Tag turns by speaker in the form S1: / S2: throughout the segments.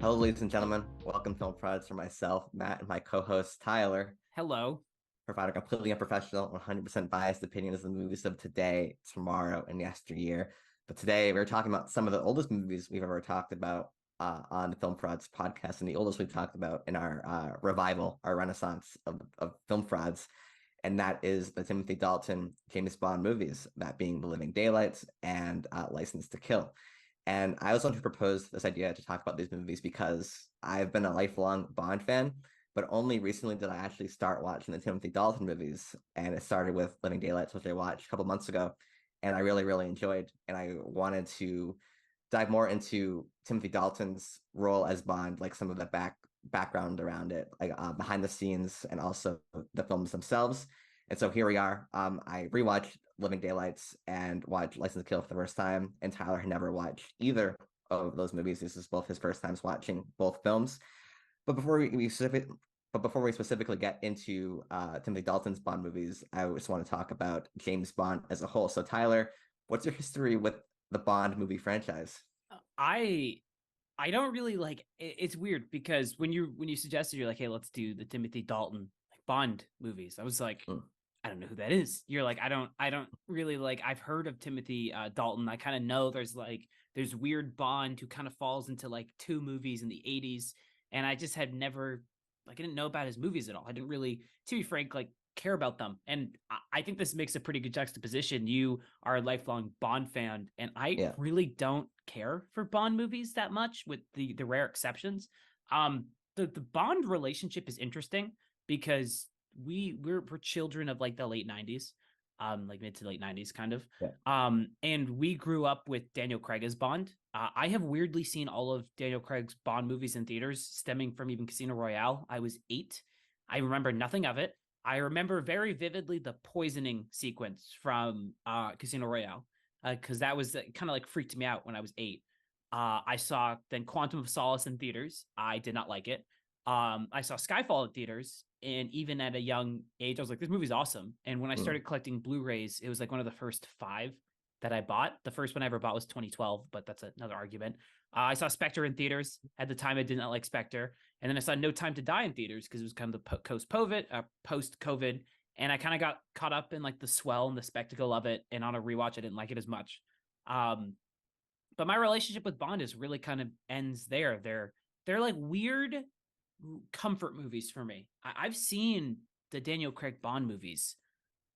S1: Hello, ladies and gentlemen. Welcome to Film Prods for myself, Matt, and my co-host Tyler.
S2: Hello.
S1: Provide a completely unprofessional, 100% biased opinion of the movies of today, tomorrow, and yesteryear. But today we're talking about some of the oldest movies we've ever talked about on the Film Prods podcast, and the oldest we've talked about in our revival, our renaissance of Film Prods, and that is the Timothy Dalton James Bond movies, that being The Living Daylights and License to Kill. And I was going to propose this idea to talk about these movies because I've been a lifelong Bond fan, but only recently did I actually start watching the Timothy Dalton movies. And it started with Living Daylights, which I watched a couple months ago, and I really, really enjoyed. And I wanted to dive more into Timothy Dalton's role as Bond, like some of the background around it, like behind the scenes, and also the films themselves. And so here we are. I rewatched Living Daylights and watched License to Kill for the first time, and Tyler had never watched either of those movies. This is both his first times watching both films. But before we specifically get into Timothy Dalton's Bond movies, I just want to talk about James Bond as a whole. So Tyler, what's your history with the Bond movie franchise?
S2: I I don't really it's weird because when you suggested you're like, hey, let's do the Timothy Dalton Bond movies. I was like,
S1: Mm.
S2: I don't know who that is. You're like, I don't really I've heard of Timothy Dalton. I kind of know there's weird Bond who kind of falls into like two movies in the 80s. And I just had never I didn't know about his movies at all. I didn't really, to be frank, care about them. And I think this makes a pretty good juxtaposition. You are a lifelong Bond fan, and I
S1: Yeah.
S2: really don't care for Bond movies that much, with the rare exceptions. The Bond relationship is interesting because we're children of like the late 90s, like mid to late 90s kind of.
S1: Yeah.
S2: And we grew up with Daniel Craig as Bond. I have weirdly seen all of Daniel Craig's Bond movies in theaters, stemming from even Casino Royale. I was 8. I remember nothing of it. I remember very vividly the poisoning sequence from Casino Royale, because that was kind of like freaked me out when I was 8. I saw then Quantum of Solace in theaters. I did not like it. I saw Skyfall in theaters, and even at a young age, I was like, "This movie's awesome." And when I
S1: Mm.
S2: started collecting Blu-rays, it was like one of the first 5 that I bought. The first one I ever bought was 2012, but that's another argument. I saw Spectre in theaters. At the time, I did not like Spectre, and then I saw No Time to Die in theaters because it was kind of the post-COVID, and I kind of got caught up in like the swell and the spectacle of it. And on a rewatch, I didn't like it as much. Um, but my relationship with Bond is really kind of ends there. They're like weird comfort movies for me. I've seen the Daniel Craig Bond movies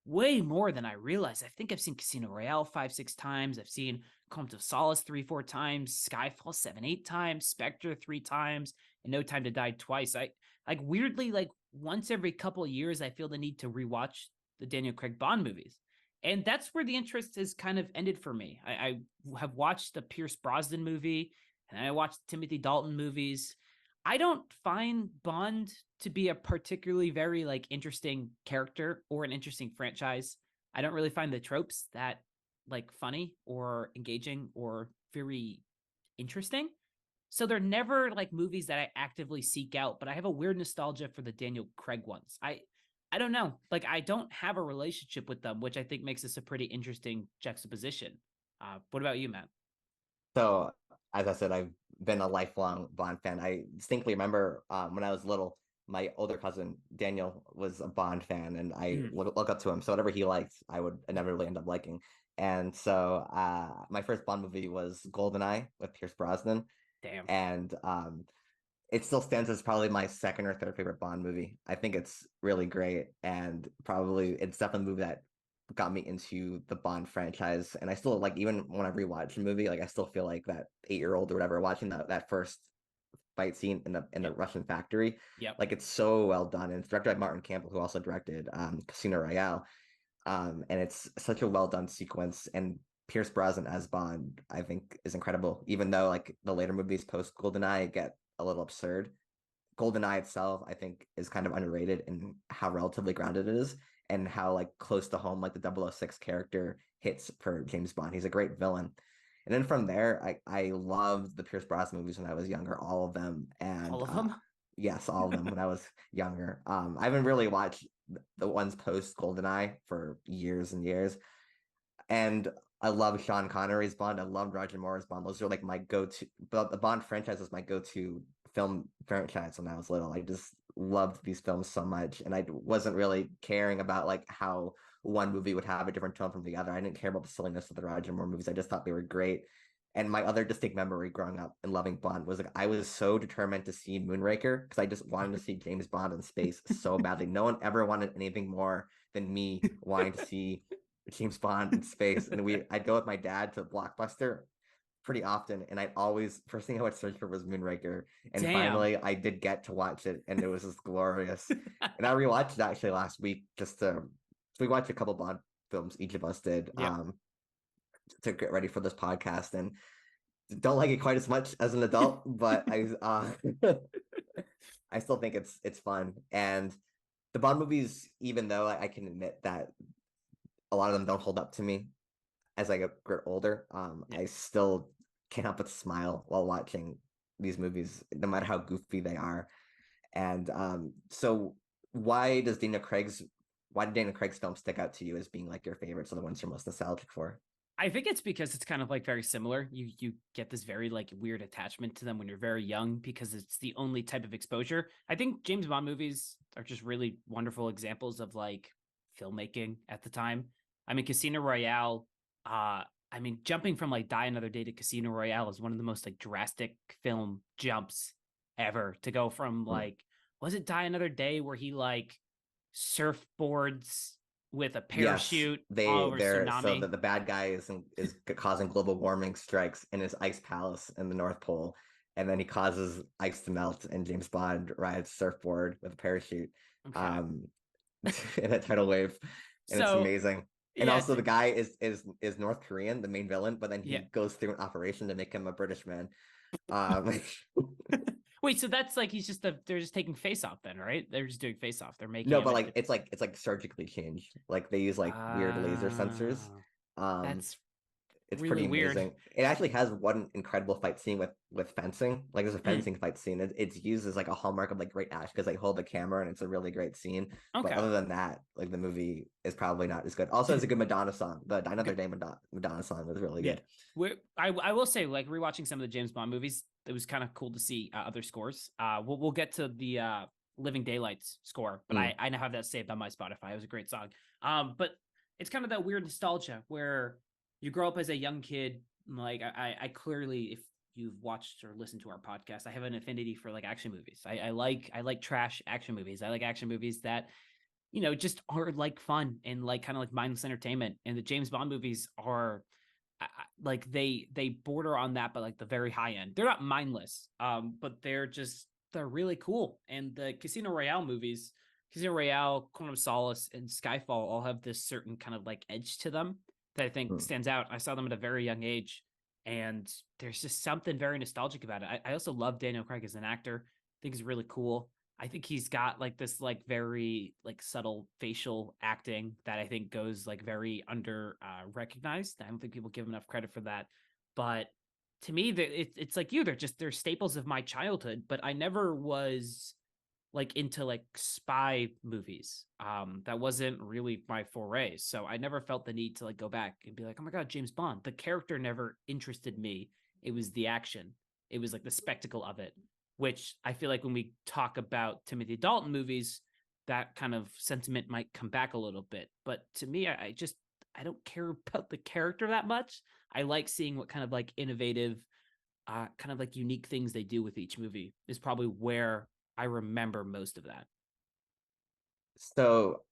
S2: way more than I realized. I think I've seen Casino Royale 5, 6 times. I've seen Quantum of Solace 3, 4 times, Skyfall 7, 8 times, Spectre 3 times, and No Time to Die twice. I weirdly once every couple of years I feel the need to rewatch the Daniel Craig Bond movies. And that's where the interest has kind of ended for me. I have watched the Pierce Brosnan movie, and I watched Timothy Dalton movies. I don't find Bond to be a particularly very interesting character or an interesting franchise. I don't really find the tropes that funny or engaging or very interesting. So they're never like movies that I actively seek out, but I have a weird nostalgia for the Daniel Craig ones. I don't know. Like I don't have a relationship with them, which I think makes this a pretty interesting juxtaposition. What about you, Matt?
S1: So, as I said, I've been a lifelong Bond fan. I distinctly remember when I was little, my older cousin Daniel was a Bond fan, and I
S2: Mm,
S1: look up to him. So whatever he liked, I would inevitably end up liking. And so, my first Bond movie was GoldenEye with Pierce Brosnan,
S2: damn.
S1: and it still stands as probably my second or third favorite Bond movie. I think it's really great, and probably it's definitely a movie that got me into the Bond franchise. And I still like, even when I rewatch the movie, like I still feel like that 8 year old or whatever watching that first fight scene in the
S2: Yep.
S1: Russian factory.
S2: Yep.
S1: Like it's so well done, and it's directed by Martin Campbell, who also directed Casino Royale. And it's such a well done sequence, and Pierce Brosnan as Bond, I think, is incredible. Even though like the later movies post GoldenEye get a little absurd, GoldenEye itself, I think, is kind of underrated in how relatively grounded it is, and how like close to home like the 006 character hits for James Bond. He's a great villain. And then from there, I loved the Pierce Brosnan movies when I was younger, all of them.
S2: All
S1: And
S2: of them?
S1: yes, all of them when I was younger. I haven't really watched the ones post GoldenEye for years and years. And I love Sean Connery's Bond. I loved Roger Moore's Bond. Those are like my go-to. But the Bond franchise was my go-to film franchise when I was little. I just loved these films so much, and I wasn't really caring about like how one movie would have a different tone from the other. I didn't care about the silliness of the Roger Moore movies. I just thought they were great. And my other distinct memory growing up and loving Bond was like I was so determined to see Moonraker because I just wanted to see James Bond in space so badly. No one ever wanted anything more than me wanting to see James Bond in space. And I'd go with my dad to Blockbuster pretty often, and I'd always first thing I would search for was Moonraker. And
S2: Damn.
S1: finally I did get to watch it, and it was just glorious. And I rewatched it actually last week just to so we watched a couple Bond films, each of us did,
S2: Yep.
S1: to get ready for this podcast, and don't like it quite as much as an adult, but I still think it's fun. And the Bond movies, even though I can admit that a lot of them don't hold up to me as I get older,
S2: Yeah.
S1: I still can't help but smile while watching these movies, no matter how goofy they are. And so why did Daniel Craig's films stick out to you as being like your favorites or the ones you're most nostalgic for?
S2: I think it's because it's kind of like very similar. You get this very like weird attachment to them when you're very young because it's the only type of exposure. I think James Bond movies are just really wonderful examples of like filmmaking at the time. I mean, Casino Royale, I mean, jumping from like Die Another Day to Casino Royale is one of the most like drastic film jumps ever to go from
S1: Mm.
S2: like, was it Die Another Day where he like surfboards with a
S1: Yes,
S2: parachute all over
S1: they're so
S2: tsunami?
S1: that the bad guy is causing global warming strikes in his ice palace in the North Pole, and then he causes ice to melt, and James Bond rides surfboard with a parachute,
S2: Okay.
S1: um, in a tidal wave, and it's
S2: So
S1: amazing. And
S2: yeah,
S1: also, the guy is North Korean, the main villain, but then
S2: yeah.
S1: he goes through an operation to make him a British man. Um,
S2: Wait, so that's like he's just they're just taking face off then, right? They're just doing face off. They're making
S1: no,
S2: him
S1: but
S2: a
S1: like it's like surgically changed. Like they use like weird laser sensors.
S2: Ah,
S1: Um,
S2: that's
S1: It's
S2: really
S1: pretty
S2: weird.
S1: amazing. It actually has one incredible fight scene with fencing. Like there's a
S2: Mm,
S1: fencing fight scene. It's used as like a hallmark of like great acting because they hold the camera and it's a really great scene. But
S2: okay.
S1: other than that, like the movie is probably not as good. Also, has a good Madonna song. The Another Day Madonna song was really
S2: Yeah.
S1: good.
S2: I will say, like rewatching some of the James Bond movies, it was kind of cool to see other scores. We'll get to the Living Daylights score, but
S1: Mm.
S2: I now have that saved on my Spotify. It was a great song. But it's kind of that weird nostalgia where you grow up as a young kid. Like I clearly, if you've watched or listened to our podcast, I have an affinity for like action movies. I like trash action movies. I like action movies that just are like fun and like kind of like mindless entertainment. And the James Bond movies are like they border on that, but like the very high end. They're not mindless, but they're really cool. And the Casino Royale movies, Casino Royale, Quantum of Solace, and Skyfall all have this certain kind of like edge to them that I think
S1: Mm.
S2: stands out. I saw them at a very young age, and there's just something very nostalgic about it. I also love Daniel Craig as an actor. I think he's really cool. I think he's got like this like very like subtle facial acting that I think goes like very under recognized. I don't think people give him enough credit for that. But to me, it's like they're staples of my childhood. But I never was like into like spy movies. That wasn't really my foray. So I never felt the need to like go back and be like, oh my god, James Bond. The character never interested me. It was the action. It was like the spectacle of it, which I feel like when we talk about Timothy Dalton movies, that kind of sentiment might come back a little bit. But to me, I don't care about the character that much. I like seeing what kind of like innovative, kind of like unique things they do with each movie is probably where I remember most of that.
S1: So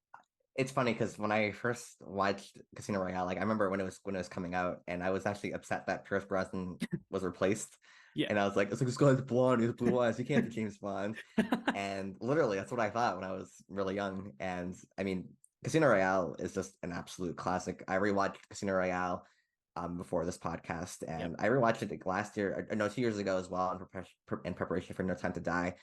S1: it's funny because when I first watched Casino Royale, like I remember when it was coming out, and I was actually upset that Pierce Brosnan was replaced,
S2: Yeah.
S1: and I was like, "It's like this guy's blonde, he has blue eyes, he can't be James Bond." And literally, that's what I thought when I was really young. And I mean, Casino Royale is just an absolute classic. I rewatched Casino Royale before this podcast,
S2: Yep.
S1: and I rewatched it like last year, or no, 2 years ago as well, in preparation for No Time to Die.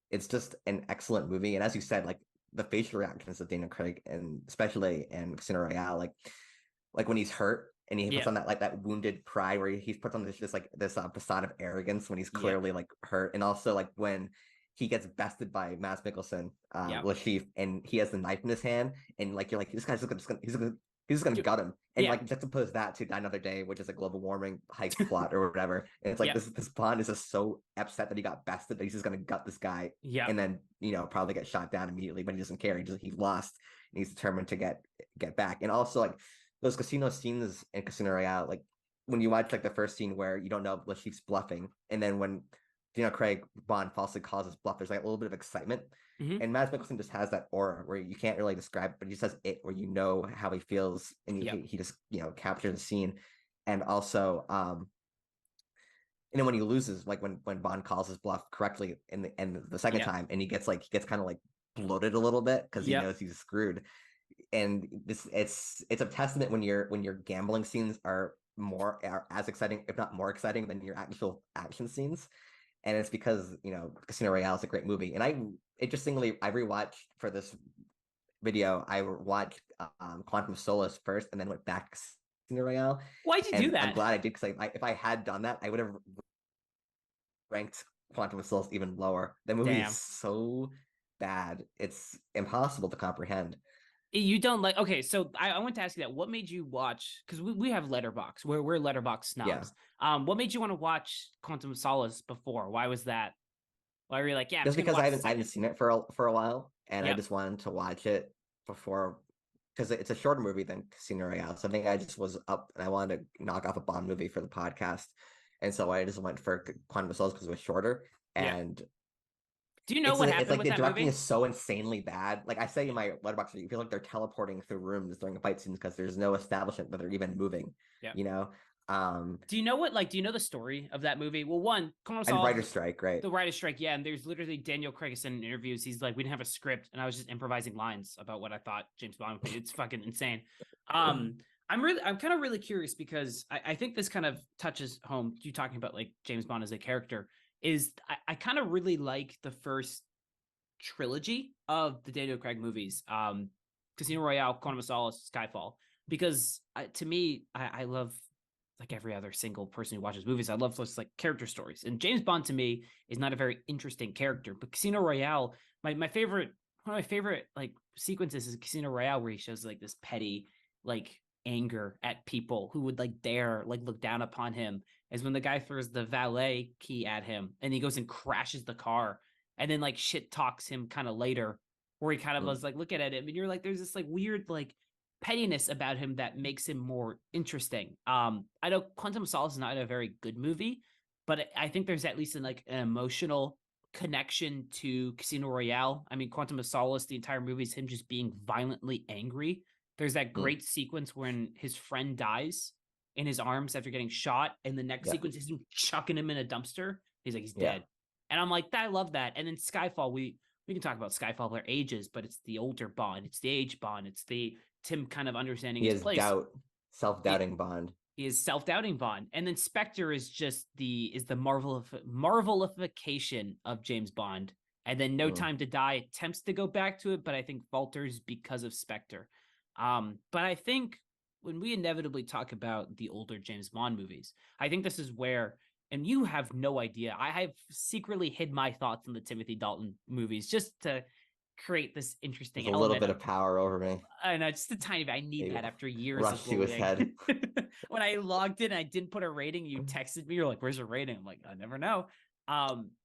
S1: It's just an excellent movie, and as you said, like the facial reactions of Daniel Craig, and especially in Casino Royale, like when he's hurt and he puts
S2: Yeah.
S1: on that wounded pride where he puts on this facade of arrogance when he's
S2: Yeah.
S1: clearly like hurt, and also like when he gets bested by Mads Mikkelsen,
S2: Yeah.
S1: Lashif, and he has the knife in his hand, and like you're like this guy's just gonna He's just gonna gut him. And
S2: Yeah.
S1: like juxtapose that to Die Another Day, which is a global warming hype plot or whatever. And it's like
S2: Yeah.
S1: this Bond is just so upset that he got bested that he's just gonna gut this guy
S2: Yeah.
S1: and then probably get shot down immediately, but he doesn't care. He lost and he's determined to get back. And also like those casino scenes in Casino Royale, like when you watch like the first scene where you don't know what she's bluffing, and then when Craig Bond falsely calls his bluff, there's like a little bit of excitement.
S2: Mm-hmm.
S1: And Mads Mikkelsen just has that aura where you can't really describe it, but he says it where how he feels, and he just captures the scene. And also and then when he loses, like when Bond calls his bluff correctly in the second time, and he gets kind of like bloated a little bit because he knows he's screwed. And it's a testament when your gambling scenes are as exciting, if not more exciting, than your actual action scenes. And it's because Casino Royale is a great movie. And I rewatched for this video. I watched Quantum of Solace first, and then went back to Casino Royale.
S2: Why'd you do that?
S1: I'm glad I did, because if I had done that, I would have ranked Quantum of Solace even lower. The movie is so bad; it's impossible to comprehend.
S2: You don't like, okay, so I want to ask you that. What made you watch, because we have Letterboxd, we're Letterboxd snobs. What made you want to watch Quantum of Solace before? Why was that? Why were you like,
S1: just because I haven't seen it for a while, and I just wanted to watch it before, because it's a shorter movie than Casino Royale. So I think I just was up and I wanted to knock off a Bond movie for the podcast, and so I just went for Quantum of Solace because it was shorter. And
S2: do you know what happened?
S1: It's like
S2: with
S1: the
S2: that
S1: directing
S2: movie?
S1: is so insanely bad. Like I say in my Letterboxd, you feel like they're teleporting through rooms during the fight scenes because there's no establishment that they're even moving. Do
S2: you know do you know the story of that movie? Well, one,
S1: and writer's strike, right?
S2: The writer's strike, yeah. And there's literally Daniel Craig in interviews. He's like, we didn't have a script, and I was just improvising lines about what I thought James Bond would be. It's fucking insane. I'm kind of really curious because I think this kind of touches home. You talking about like James Bond as a character is I kind of really like the first trilogy of the Daniel Craig movies, Casino Royale, Quantum of Solace, Skyfall, because to me, I love, like every other single person who watches movies, I love those like character stories. And James Bond to me is not a very interesting character, but Casino Royale, my favorite, one of my favorite like sequences is Casino Royale, where he shows like this petty like anger at people who would like dare like look down upon him, is when the guy throws the valet key at him and he goes and crashes the car, and then like shit talks him kind of later, where he kind of was like looking at him, and you're like, there's this like weird like pettiness about him that makes him more interesting. I know Quantum of Solace is not a very good movie, but I think there's at least an emotional connection to Casino Royale. I mean, Quantum of Solace, the entire movie is him just being violently angry. There's that great sequence when his friend dies in his arms after getting shot, and the next sequence is him chucking him in a dumpster. He's like, he's dead. And I'm like, I love that. And then Skyfall, we can talk about Skyfall their ages, but it's the older Bond, it's the age Bond, it's the Tim kind of understanding his place.
S1: Self-doubting Bond.
S2: He is self-doubting Bond. And then Spectre is just the marvelification of James Bond. And then No Time to Die attempts to go back to it, but I think falters because of Spectre. But I think when we inevitably talk about the older James Bond movies, I think this is where, and you have no idea, I have secretly hid my thoughts on the Timothy Dalton movies just to create this interesting
S1: element. A little bit of power over me.
S2: I know, just a tiny bit. I need that after years
S1: rush to his head.
S2: When I logged in, I didn't put a rating. You texted me. You're like, "Where's your rating?" I'm like, "I never know."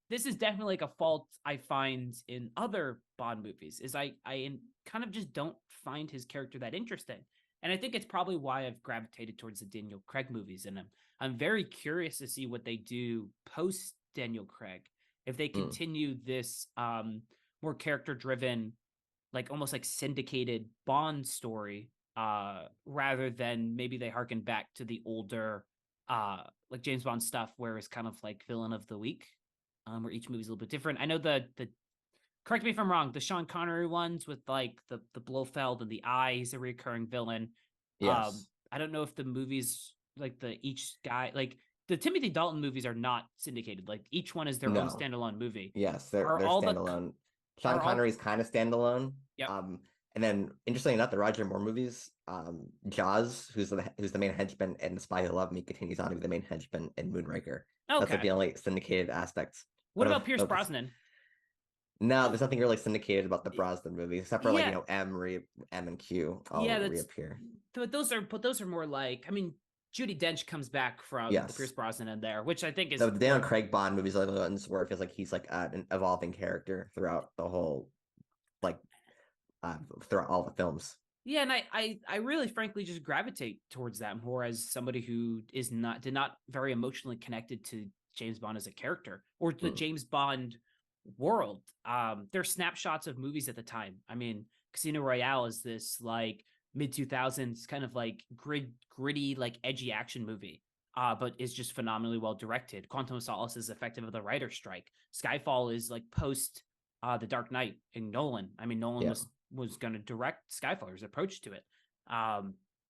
S2: This is definitely like a fault I find in other Bond movies. Is I kind of just don't find his character that interesting, and I think it's probably why I've gravitated towards the Daniel Craig movies. And I'm very curious to see what they do post Daniel Craig, if they continue this more character-driven, like almost like syndicated Bond story, rather than maybe they harken back to the older like James Bond stuff, where it's kind of like villain of the week, where each movie's a little bit different. I know the correct me if I'm wrong, the Sean Connery ones with like the Blofeld and the Eye, he's a recurring villain.
S1: Yes.
S2: I don't know if the movies like each guy, like the Timothy Dalton movies are not syndicated. Like each one is their own standalone movie.
S1: Yes, they're standalone. Sean Connery's kind of standalone.
S2: Yep.
S1: And then interestingly enough, the Roger Moore movies, Jaws, who's the main henchman in The Spy Who Loved Me, continues on to be the main henchman in Moonraker.
S2: Okay.
S1: That's like the only syndicated aspects.
S2: What about Pierce Brosnan?
S1: No, there's nothing really syndicated about the Brosnan movies, except for like,
S2: Yeah,
S1: M and Q
S2: yeah,
S1: all
S2: that's
S1: reappear.
S2: but those are more like, I mean, Judi Dench comes back from the Pierce
S1: Yes.
S2: Brosnan in there, which I think is
S1: The Daniel
S2: what.
S1: Craig Bond movies are the ones where it feels like he's like an evolving character throughout the whole, like, throughout all the films.
S2: Yeah, and I really frankly just gravitate towards that more as somebody who did not very emotionally connected to James Bond as a character or the
S1: Mm.
S2: James Bond world. There's snapshots of movies at the time. I mean, Casino Royale is this like mid 2000s kind of like gritty, like edgy action movie. But is just phenomenally well directed. Quantum of Solace is effective of the writer's strike. Skyfall is like post The Dark Knight in Nolan. I mean, Nolan
S1: Yeah.
S2: was going to direct Skyfaller's approach to it.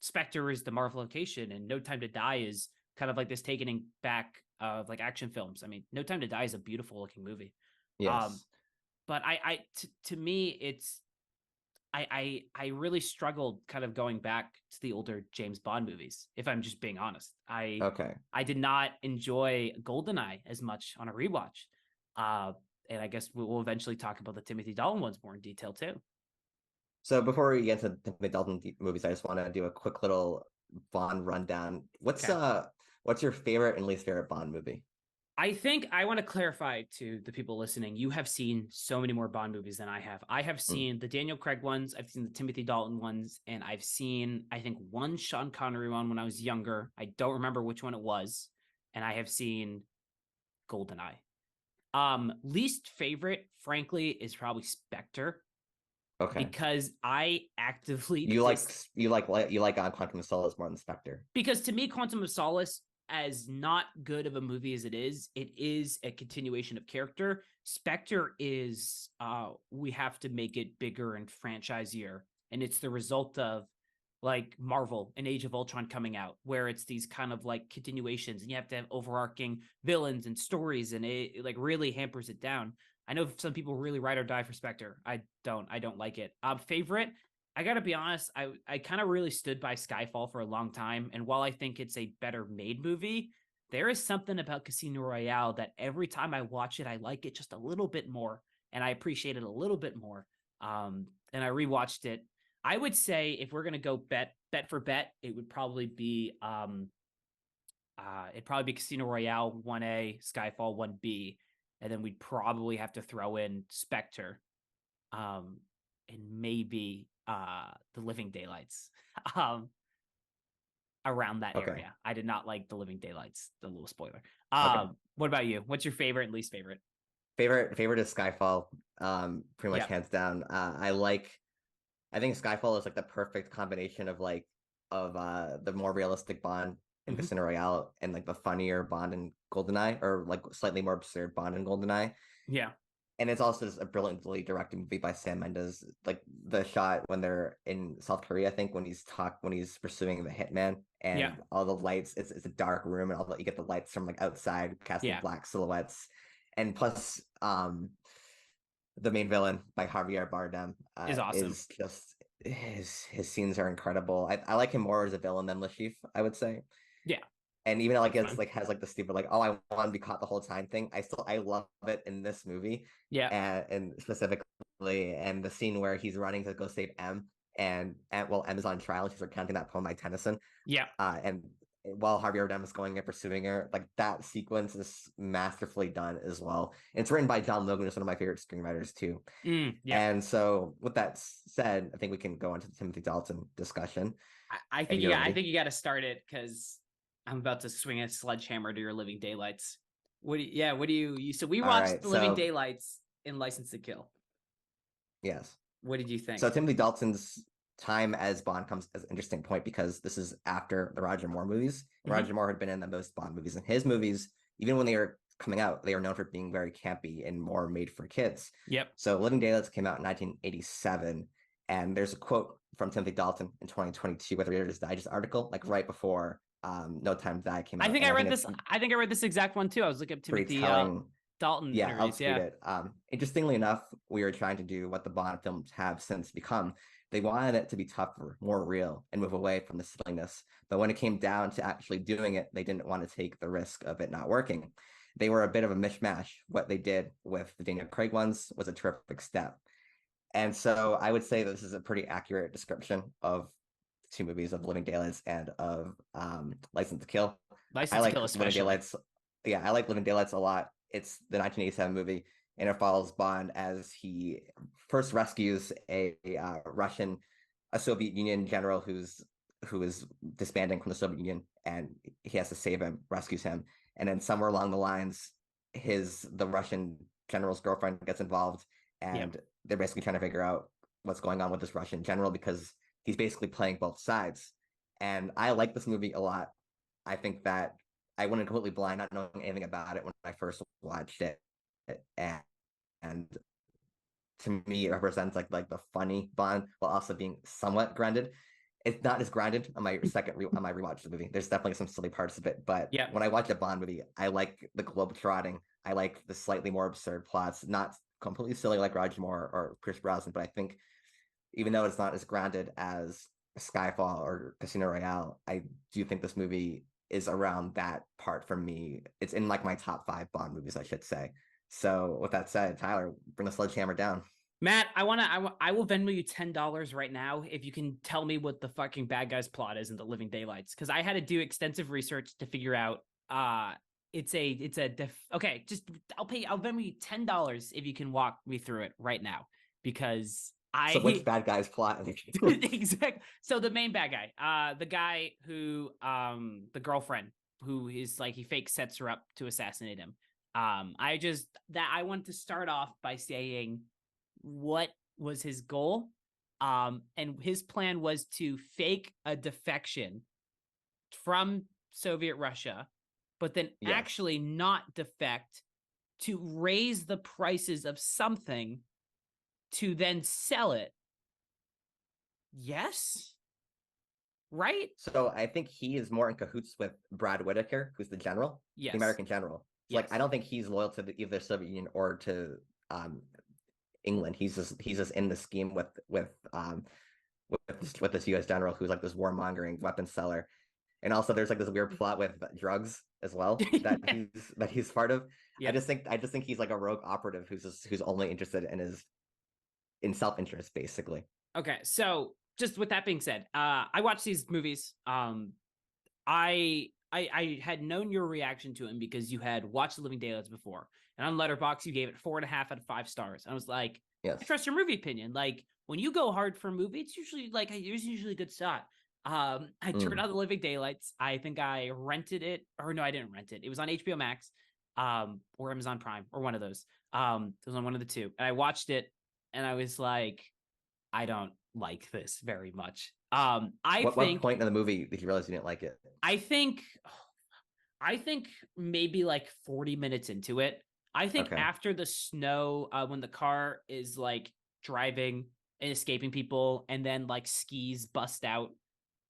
S2: Spectre is the Marvel location, and No Time to Die is kind of like this taking back of like action films. I mean, No Time to Die is a beautiful looking movie. Um,
S1: Yes.
S2: but to me, it's I really struggled kind of going back to the older James Bond movies. If I'm just being honest,
S1: Okay.
S2: I did not enjoy GoldenEye as much on a rewatch. Uh, and I guess we'll eventually talk about the Timothy Dalton ones more in detail too.
S1: So before we get into the Dalton movies, I just want to do a quick little Bond rundown.
S2: Okay.
S1: What's your favorite and least favorite Bond movie?
S2: I think I want to clarify to the people listening, you have seen so many more Bond movies than I have. I have
S1: Mm.
S2: seen the Daniel Craig ones, I've seen the Timothy Dalton ones, and I've seen, I think, one Sean Connery one when I was younger. I don't remember which one it was. And I have seen GoldenEye. Least favorite, frankly, is probably Spectre
S1: Okay.
S2: because I actively
S1: You like you like Quantum of Solace more than Spectre.
S2: because to me, Quantum of Solace, as not good of a movie as it is a continuation of character. Spectre is we have to make it bigger and franchisier, and it's the result of like Marvel and Age of Ultron coming out, where it's these kind of like continuations, and you have to have overarching villains and stories, and it like really hampers it down. I know some people really ride or die for Spectre. I don't. I don't like it. Favorite, I gotta be honest, I kind of really stood by Skyfall for a long time, and while I think it's a better made movie, there is something about Casino Royale that every time I watch it, I like it just a little bit more, and I appreciate it a little bit more. And I rewatched it. I would say if we're gonna go bet for bet, it would probably be it'd probably be Casino Royale 1A, Skyfall 1B, and then we'd probably have to throw in Spectre. And maybe the Living Daylights um around that
S1: Okay.
S2: area. I did not like the Living Daylights, the little spoiler.
S1: Okay.
S2: What about you? What's your favorite and least favorite?
S1: Favorite is Skyfall. Pretty much
S2: Yeah.
S1: hands down. I think Skyfall is like the perfect combination of the more realistic Bond in
S2: Mm-hmm.
S1: Casino Royale and like the funnier Bond in GoldenEye, or like slightly more absurd Bond in GoldenEye.
S2: Yeah.
S1: And it's also just a brilliantly directed movie by Sam Mendes. Like the shot when they're in South Korea, I think when he's pursuing the hitman,
S2: Yeah.
S1: and all the lights, it's a dark room, and you get the lights from like outside casting
S2: Yeah.
S1: black silhouettes, and plus the main villain by Javier Bardem
S2: Is awesome.
S1: is just his scenes are incredible. I like him more as a villain than Lashif, I would say.
S2: Yeah.
S1: And even like
S2: That's
S1: it's
S2: fine.
S1: like has like the stupid like, oh, I want to be caught the whole time thing. I love it in this movie,
S2: Yeah.
S1: and specifically and the scene where he's running to go save M, and well, M is on trial. She's recounting that poem by Tennyson,
S2: Yeah.
S1: and while Harvey Bardem is going and pursuing her, like that sequence is masterfully done as well. It's written by John Logan, who's one of my favorite screenwriters too.
S2: Yeah.
S1: And so, with that said, I think we can go into the Timothy Dalton discussion if you're
S2: I
S1: ready.
S2: think you got to start it because I'm about to swing a sledgehammer to your Living Daylights. What do you so we
S1: All
S2: watched
S1: right,
S2: the Living
S1: so
S2: Daylights in License to Kill.
S1: yes.
S2: What did you
S1: So
S2: think?
S1: Timothy Dalton's time as Bond comes as an interesting point because this is after the Roger Moore movies.
S2: Mm-hmm.
S1: Roger Moore had been in the most Bond movies, and his movies, even when they were coming out, they are known for being very campy and more made for kids.
S2: Yep.
S1: So Living Daylights came out in 1987, and there's a quote from Timothy Dalton in 2022 with a Reader's Digest article, like right before No Time to Die came
S2: I
S1: out,
S2: think
S1: and
S2: I
S1: I
S2: read
S1: think
S2: this.
S1: it's
S2: I think I read this exact one too. I was looking up
S1: pretty
S2: Timothy
S1: telling.
S2: Dalton
S1: Yeah, I'll
S2: interviews.
S1: just read
S2: Yeah.
S1: it. Interestingly enough, we were trying to do what the Bond films have since become. They wanted it to be tougher, more real, and move away from the silliness. But when it came down to actually doing it, they didn't want to take the risk of it not working. they were a bit of a mishmash. What they did with the Daniel Craig ones was a terrific step. And so I would say that this is a pretty accurate description of the two movies of Living Daylights and of License to Kill. I
S2: License to
S1: like
S2: Kill,
S1: Living
S2: especially.
S1: Daylights. Yeah, I like Living Daylights a lot. It's the 1987 movie, and it follows Bond as he first rescues a Soviet Union general who is disbanding from the Soviet Union, and he has to save him, rescues him, and then somewhere along the lines, the Russian general's girlfriend gets involved,
S2: Yep.
S1: and they're basically trying to figure out what's going on with this Russian general because he's basically playing both sides. And I like this movie a lot. I think that I went in completely blind, not knowing anything about it when I first watched it, and, and to me, it represents like the funny Bond while also being somewhat grounded. It's not as grounded on my on my rewatch of the movie. There's definitely some silly parts of it, but
S2: Yep.
S1: when I watch a Bond movie, I like the globetrotting. I like the slightly more absurd plots, not completely silly like Roger Moore or Pierce Brosnan, but I think even though it's not as grounded as Skyfall or Casino Royale, I do think this movie is around that part for me. It's in like my top 5 Bond movies, I should say. So with that said, Tyler, bring the sledgehammer down.
S2: Matt, I will Venmo you $10 right now if you can tell me what the fucking bad guy's plot is in the Living Daylights, because I had to do extensive research to figure out. Okay. Just I'll Venmo you $10 if you can walk me through it right now, because
S1: So which
S2: I
S1: bad guy's plot?
S2: exactly. So the main bad guy, the guy who the girlfriend who is like he fake sets her up to assassinate him. I want to start off by saying what was his goal. And his plan was to fake a defection from Soviet Russia, but then
S1: Yes.
S2: actually not defect, to raise the prices of something to then sell it. Yes? Right?
S1: So I think he is more in cahoots with Brad Whitaker, who's the general, the
S2: Yes.
S1: American general. So like I
S2: Yes.
S1: don't think he's loyal to either Soviet Union or to um, England. He's just in the scheme with this U.S. general who's like this warmongering weapons seller. And also there's like this weird plot with drugs as well that he's part of.
S2: Yep.
S1: I just think he's like a rogue operative who's only interested in his in self-interest basically.
S2: Okay. So just with that being said, I watched these movies. I had known your reaction to him because you had watched The Living Daylights before, and on Letterboxd you gave it 4.5 out of 5 stars. I was like, I
S1: Yes.
S2: trust your movie opinion. Like when you go hard for a movie, it's usually like there's usually a good shot. I turned
S1: Mm.
S2: on The Living Daylights. I think I rented it, or no, I didn't rent it. It was on HBO Max, or Amazon Prime, or one of those. It was on one of the two, and I watched it, and I was like, I don't like this very much.
S1: What point in the movie did you realize you didn't like it?
S2: I think I think maybe like 40 minutes into it. I think
S1: Okay.
S2: after the snow, when the car is like driving and escaping people, and then like skis bust out,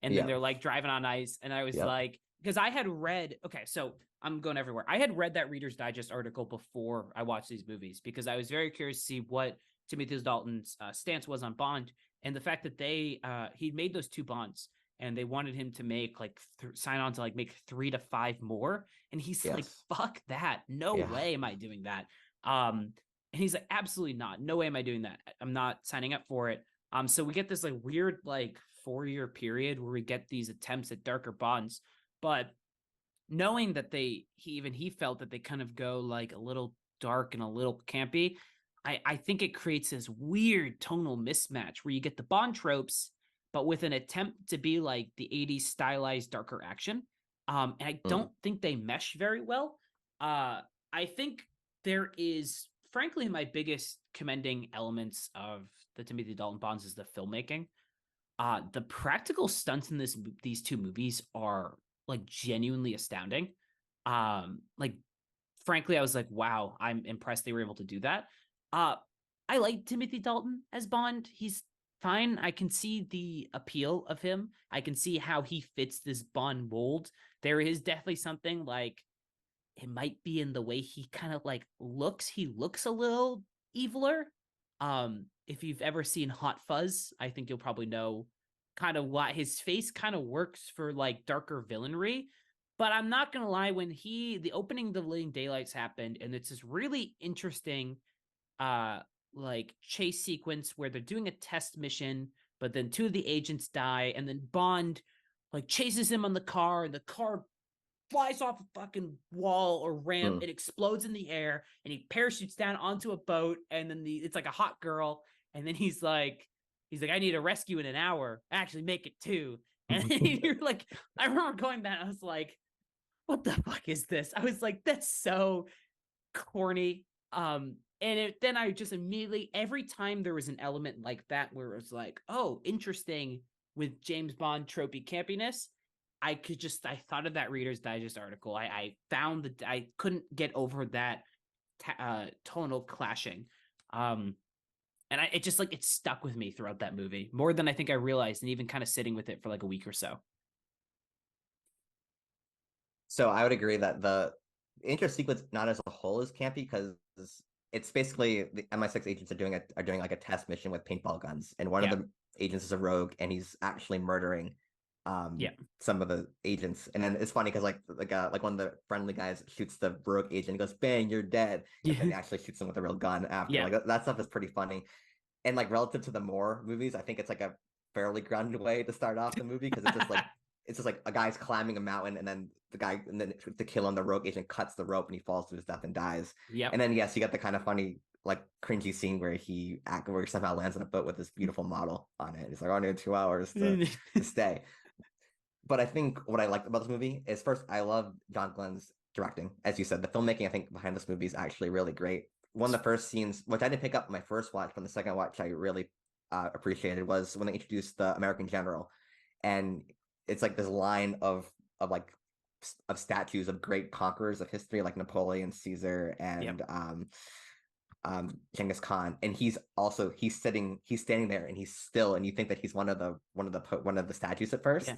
S2: and then
S1: Yeah.
S2: they're like driving on ice. And I was
S1: Yep.
S2: like, because I had read, okay, so I'm going everywhere. I had read that Reader's Digest article before I watched these movies because I was very curious to see what Timothy Dalton's stance was on Bond, and the fact that he made those 2 Bonds, and they wanted him to make like sign on to like make 3 to 5 more, and he's like,
S1: Yes.
S2: fuck that, no
S1: Yeah.
S2: way am I doing that. And he's like, absolutely not, no way am I doing that, I'm not signing up for it. So we get this like weird like 4-year period where we get these attempts at darker Bonds, but knowing that he felt that they kind of go like a little dark and a little campy, I think it creates this weird tonal mismatch where you get the Bond tropes, but with an attempt to be like the 80s stylized darker action. And I
S1: Mm.
S2: don't think they mesh very well. I think there is, frankly, my biggest commending elements of the Timothy Dalton Bonds is the filmmaking. The practical stunts in these 2 movies are like genuinely astounding. Like frankly, I was like, wow, I'm impressed they were able to do that. Uh, I like Timothy Dalton as Bond. He's fine. I can see the appeal of him. I can see how he fits this Bond mold. There is definitely something like it might be in the way he kind of like looks. He looks a little eviler. If you've ever seen Hot Fuzz, I think you'll probably know kind of why his face kind of works for like darker villainry. But I'm not gonna lie, when the opening of the Living Daylights happened, and it's this really interesting like chase sequence where they're doing a test mission, but then two of the agents die, and then Bond like chases him on the car, and the car flies off a fucking wall or ramp. It explodes in the air, and he parachutes down onto a boat, and then it's like a hot girl, and then he's like, I need a rescue in an hour. Actually, make it two. And you're like, I remember going back, I was like, what the fuck is this? I was like, that's so corny. Then I just immediately, every time there was an element like that where it was like, oh, interesting with James Bond tropey campiness, I thought of that Reader's Digest article. I found that I couldn't get over that tonal clashing. And it just like, it stuck with me throughout that movie more than I think I realized, and even kind of sitting with it for like a week or so.
S1: So I would agree that the intro sequence, not as a whole, is campy because it's basically the MI6 agents are doing like a test mission with paintball guns, and one of the agents is a rogue, and he's actually murdering some of the agents. And then it's funny because like one of the friendly guys shoots the rogue agent, and goes, "Bang, you're dead," and then he actually shoots him with a real gun after. Like that stuff is pretty funny. And like relative to the Moore movies, I think it's like a fairly grounded way to start off the movie, because it's just like a guy's climbing a mountain, and then to kill him, the rogue agent cuts the rope, and he falls to his death and dies. And then yes, you got the kind of funny, like cringy scene where he somehow lands on a boat with this beautiful model on it. He's like, "Oh, I need 2 hours to stay." But I think what I liked about this movie is, first, I love John Glenn's directing. As you said, the filmmaking, I think, behind this movie is actually really great. One of the first scenes, which I didn't pick up my first watch, but the second watch I really appreciated, was when they introduced the American general. And it's like this line of statues of great conquerors of history, like Napoleon, Caesar, and Genghis Khan. And he's standing there, and he's still, and you think that he's one of the statues at first.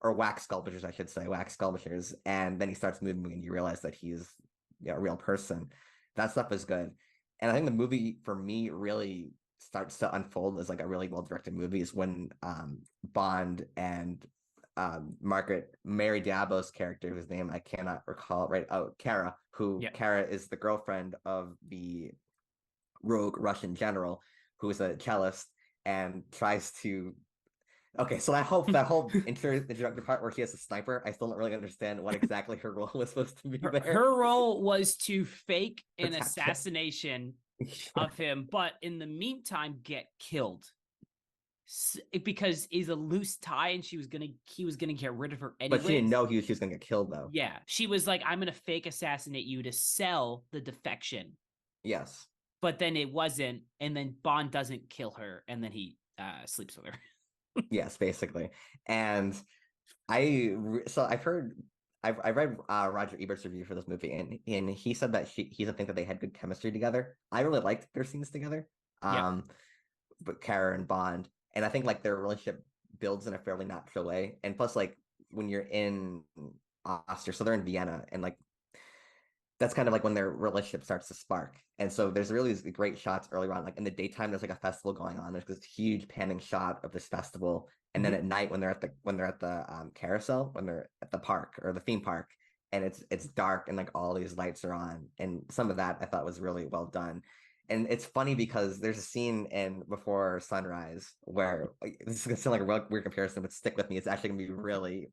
S1: Or wax sculptures, I should say, wax sculptures. And then he starts moving, and you realize that he's a real person. That stuff is good. And I think the movie, for me, really starts to unfold as like a really well-directed movie is when Bond and Mary Diabo's character, whose name I cannot recall right out, Kara, Kara is the girlfriend of the rogue Russian general, who is a cellist and tries to. Okay, so that whole introductory part where she has a sniper, I still don't really understand what exactly her role was supposed to be there.
S2: Her role was to fake an assassination of him, but in the meantime get killed. Because he's a loose tie, and he was gonna get rid of her anyway.
S1: But she didn't know she was gonna get killed, though.
S2: Yeah, she was like, "I'm gonna fake assassinate you to sell the defection."
S1: Yes,
S2: but then it wasn't, and then Bond doesn't kill her, and then he sleeps with her.
S1: Yes, basically. And I read Roger Ebert's review for this movie, and he said that he doesn't think that they had good chemistry together. I really liked their scenes together, but Kara and Bond, and I think like their relationship builds in a fairly natural way. And plus, like when you're in Austria, so they're in Vienna, and like that's kind of like when their relationship starts to spark. And so there's really these great shots early on, like in the daytime, there's like a festival going on. There's this huge panning shot of this festival, and then at night when they're at the carousel, when they're at the park or the theme park, and it's dark and like all these lights are on, and some of that I thought was really well done. And it's funny because there's a scene in Before Sunrise where this is gonna sound like a real weird comparison, but stick with me. It's actually gonna be really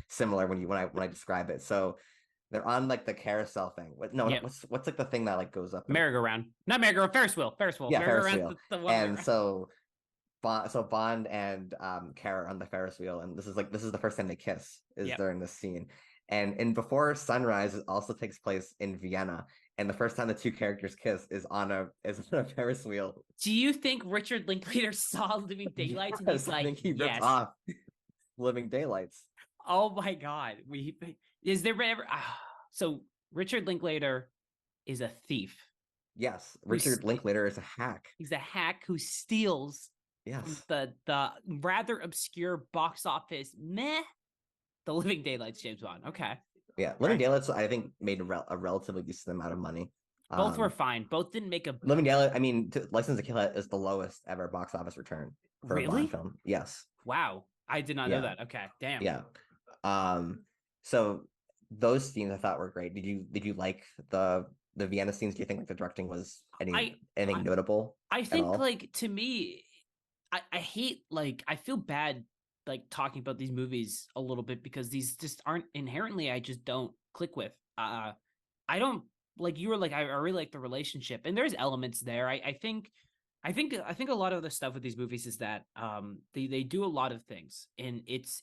S1: similar when I describe it. So they're on like the carousel thing. What's like the thing that like goes up?
S2: Merry-go-round. Not merry-go-round, Ferris wheel.
S1: Yeah, Ferris wheel. And so Bond and Kara on the Ferris wheel, and this is the first time they kiss is during this scene. And Before Sunrise, it also takes place in Vienna. And the first time the two characters kiss is on a Ferris wheel.
S2: Do you think Richard Linklater saw Living Daylights and he's like,
S1: I think he ripped off Living Daylights?
S2: Oh my God. Is there ever so Richard Linklater is a thief.
S1: Yes, Richard Linklater is a hack.
S2: He's a hack who steals the rather obscure box office The Living Daylights James Bond. Okay.
S1: Yeah, Living Daylights I think made a relatively decent amount of money.
S2: Both were fine. Both didn't make a
S1: Living Daylights. I mean, License to Kill is the lowest ever box office return for a Bond film. Yes.
S2: Wow, I did not know that. Okay, damn.
S1: Yeah. So those scenes I thought were great. Did you like the Vienna scenes? Do you think like the directing was
S2: I
S1: anything notable
S2: I
S1: at
S2: think
S1: all?
S2: like to me, I hate like I feel bad like talking about these movies a little bit because these just aren't inherently I just don't click with. I don't like you were like I really like the relationship and there's elements there. I think a lot of the stuff with these movies is that they do a lot of things and it's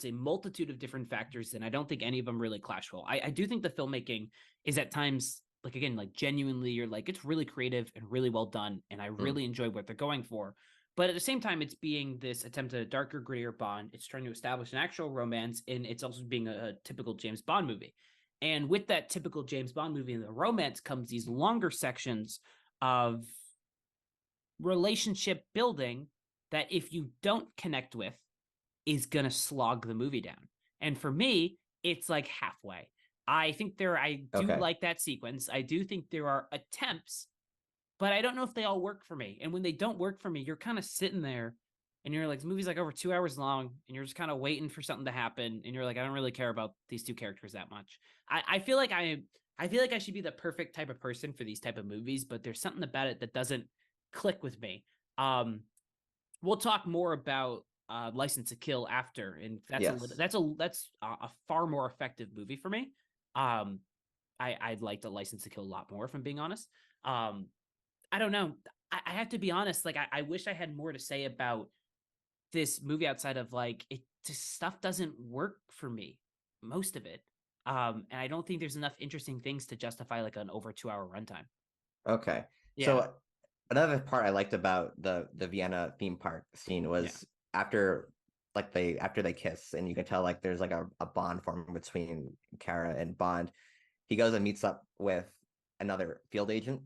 S2: a multitude of different factors and I don't think any of them really clash well. I do think the filmmaking is at times like again like genuinely you're like it's really creative and really well done and I
S1: Mm,
S2: really enjoy what they're going for. But at the same time, it's being this attempt at a darker, grittier Bond. It's trying to establish an actual romance, and it's also being a typical James Bond movie. And with that typical James Bond movie and the romance comes these longer sections of relationship building that if you don't connect with is going to slog the movie down. And for me, it's like halfway. I do
S1: okay.
S2: like that sequence. I do think there are attempts, but I don't know if they all work for me. And when they don't work for me, you're kind of sitting there and you're like, the movie's like over 2 hours long and you're just kind of waiting for something to happen. And you're like, I don't really care about these two characters that much. I feel like I feel like I should be the perfect type of person for these type of movies, but there's something about it that doesn't click with me. Um, we'll talk more about License to Kill after, and
S1: Yes.
S2: that's a far more effective movie for me. Um, I'd like to License to Kill a lot more, if I'm being honest. Um, I don't know. I have to be honest. Like, I wish I had more to say about this movie outside of like it. Just stuff doesn't work for me. Most of it. And I don't think there's enough interesting things to justify like an over 2 hour runtime.
S1: Okay.
S2: Yeah.
S1: So another part I liked about the Vienna theme park scene
S2: Yeah.
S1: was after they kiss and you can tell like there's like a bond forming between Kara and Bond. He goes and meets up with another field agent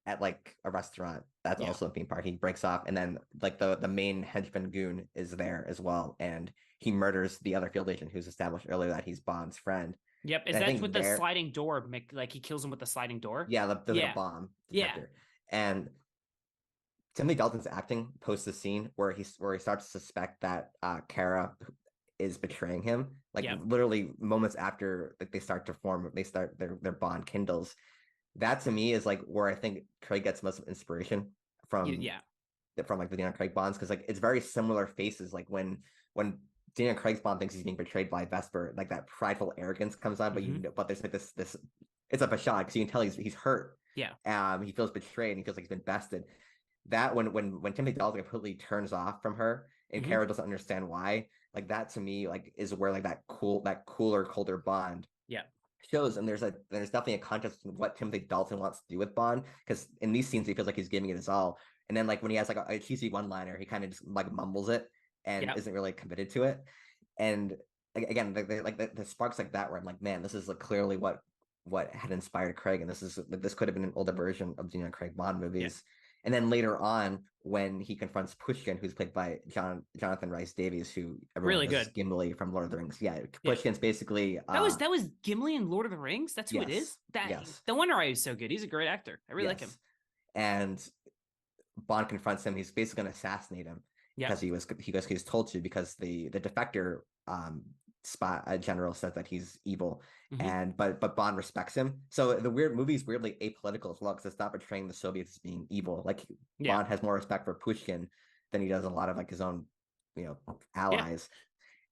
S1: at like a restaurant that's
S2: Yeah.
S1: also a theme park. He breaks off and then like the main henchman goon is there as well and he murders the other field agent who's established earlier that he's Bond's friend.
S2: Yep. Is
S1: And I
S2: that with
S1: think
S2: the
S1: there,
S2: sliding door? Like he kills him with the sliding door.
S1: yeah, there's like a
S2: Yeah.
S1: bomb
S2: Yeah.
S1: detector. And Timothy Dalton's acting post the scene where he starts to suspect that Kara is betraying him. Like
S2: Yep.
S1: literally moments after like they start their bond kindles. That to me is like where I think Craig gets most of inspiration from
S2: Yeah.
S1: like the Daniel Craig bonds because like it's very similar faces. Like when Daniel Craig's Bond thinks he's being betrayed by Vesper, like that prideful arrogance comes on, but
S2: Mm-hmm.
S1: but there's like this it's a facade because you can tell he's hurt.
S2: Yeah.
S1: He feels betrayed and he feels like he's been bested that when Timothy Dalton completely turns off from her and
S2: Mm-hmm.
S1: Kara doesn't understand why, like that to me like is where like that cooler, colder Bond
S2: Yeah.
S1: shows. And there's definitely a context in what Timothy Dalton wants to do with Bond because in these scenes he feels like he's giving it his all, and then like when he has like a cheesy one liner, he kind of just like mumbles it and
S2: Yeah.
S1: isn't really committed to it. And again, the sparks like that where I'm like, man, this is like clearly what had inspired Craig, and this could have been an older version of Craig Bond
S2: Yeah.
S1: movies. And then later on, when he confronts Pushkin, who's played by Jonathan Rhys Davies, who everyone
S2: Really
S1: knows as
S2: good.
S1: Gimli from Lord of the Rings. Yeah,
S2: Yeah.
S1: Pushkin's basically
S2: That was Gimli in Lord of the Rings. That's who it is.
S1: yes,
S2: That
S1: yes,
S2: the wonder why he's so good. He's a great actor. I really like him.
S1: yes. And Bond confronts him. He's basically going to assassinate him
S2: Yep.
S1: because he's told to because the defector spot general says that he's evil,
S2: Mm-hmm.
S1: and but Bond respects him. So the weird movie's weirdly apolitical as well because it's not portraying the Soviets as being evil. Like
S2: Yeah.
S1: Bond has more respect for Pushkin than he does a lot of like his own
S2: Yeah.
S1: allies.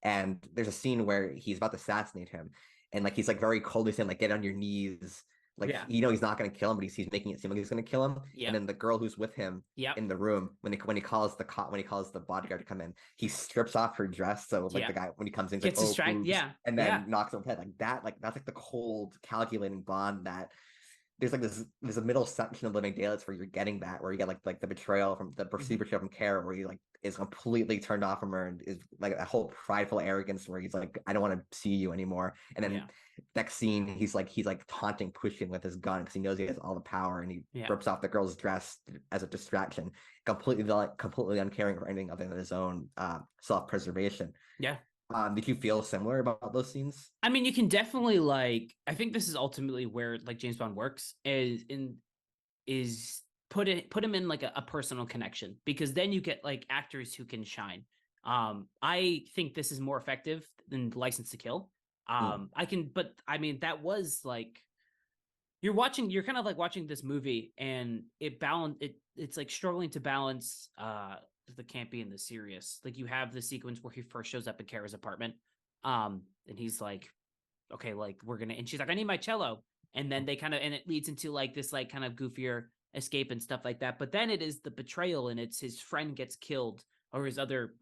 S1: And there's a scene where he's about to assassinate him, and like he's like very coldly saying like get on your knees, like
S2: Yeah.
S1: he's not going to kill him, but he's making it seem like he's going to kill him. And
S2: Yep.
S1: then the girl who's with him
S2: Yep.
S1: in the room when he calls the bodyguard to come in, he strips off her dress. So like the
S2: Yep.
S1: guy when he comes in, he's like,
S2: Gets
S1: oh
S2: distracted.
S1: boobs,
S2: Yeah.
S1: and
S2: Yeah.
S1: then knocks him head like that. Like that's like the cold, calculating Bond that there's like this there's a middle section of Living Daylights where you're getting that where you get like the betrayal from the perceived
S2: Mm-hmm.
S1: betrayal from Kara where he like is completely turned off from her and is like a whole prideful arrogance where he's like I don't want to see you anymore, and then
S2: Yeah.
S1: next scene he's like taunting Pushkin with his gun because he knows he has all the power and he
S2: Yeah.
S1: rips off the girl's dress as a distraction, completely uncaring for anything other than his own self-preservation.
S2: Yeah.
S1: Did you feel similar about those scenes?
S2: I mean, you can definitely like. I think this is ultimately where like James Bond works is put him in like a personal connection because then you get like actors who can shine. I think this is more effective than License to Kill. I can, but I mean, that was like you're kind of like watching this movie and it's like struggling to balance the campy and the serious. Like you have the sequence where he first shows up in Kara's apartment, and he's like, okay, like we're gonna, and she's like, I need my cello, and then they kind of, and it leads into like this like kind of goofier escape and stuff like that. But then it is the betrayal, and it's his friend gets killed, or his other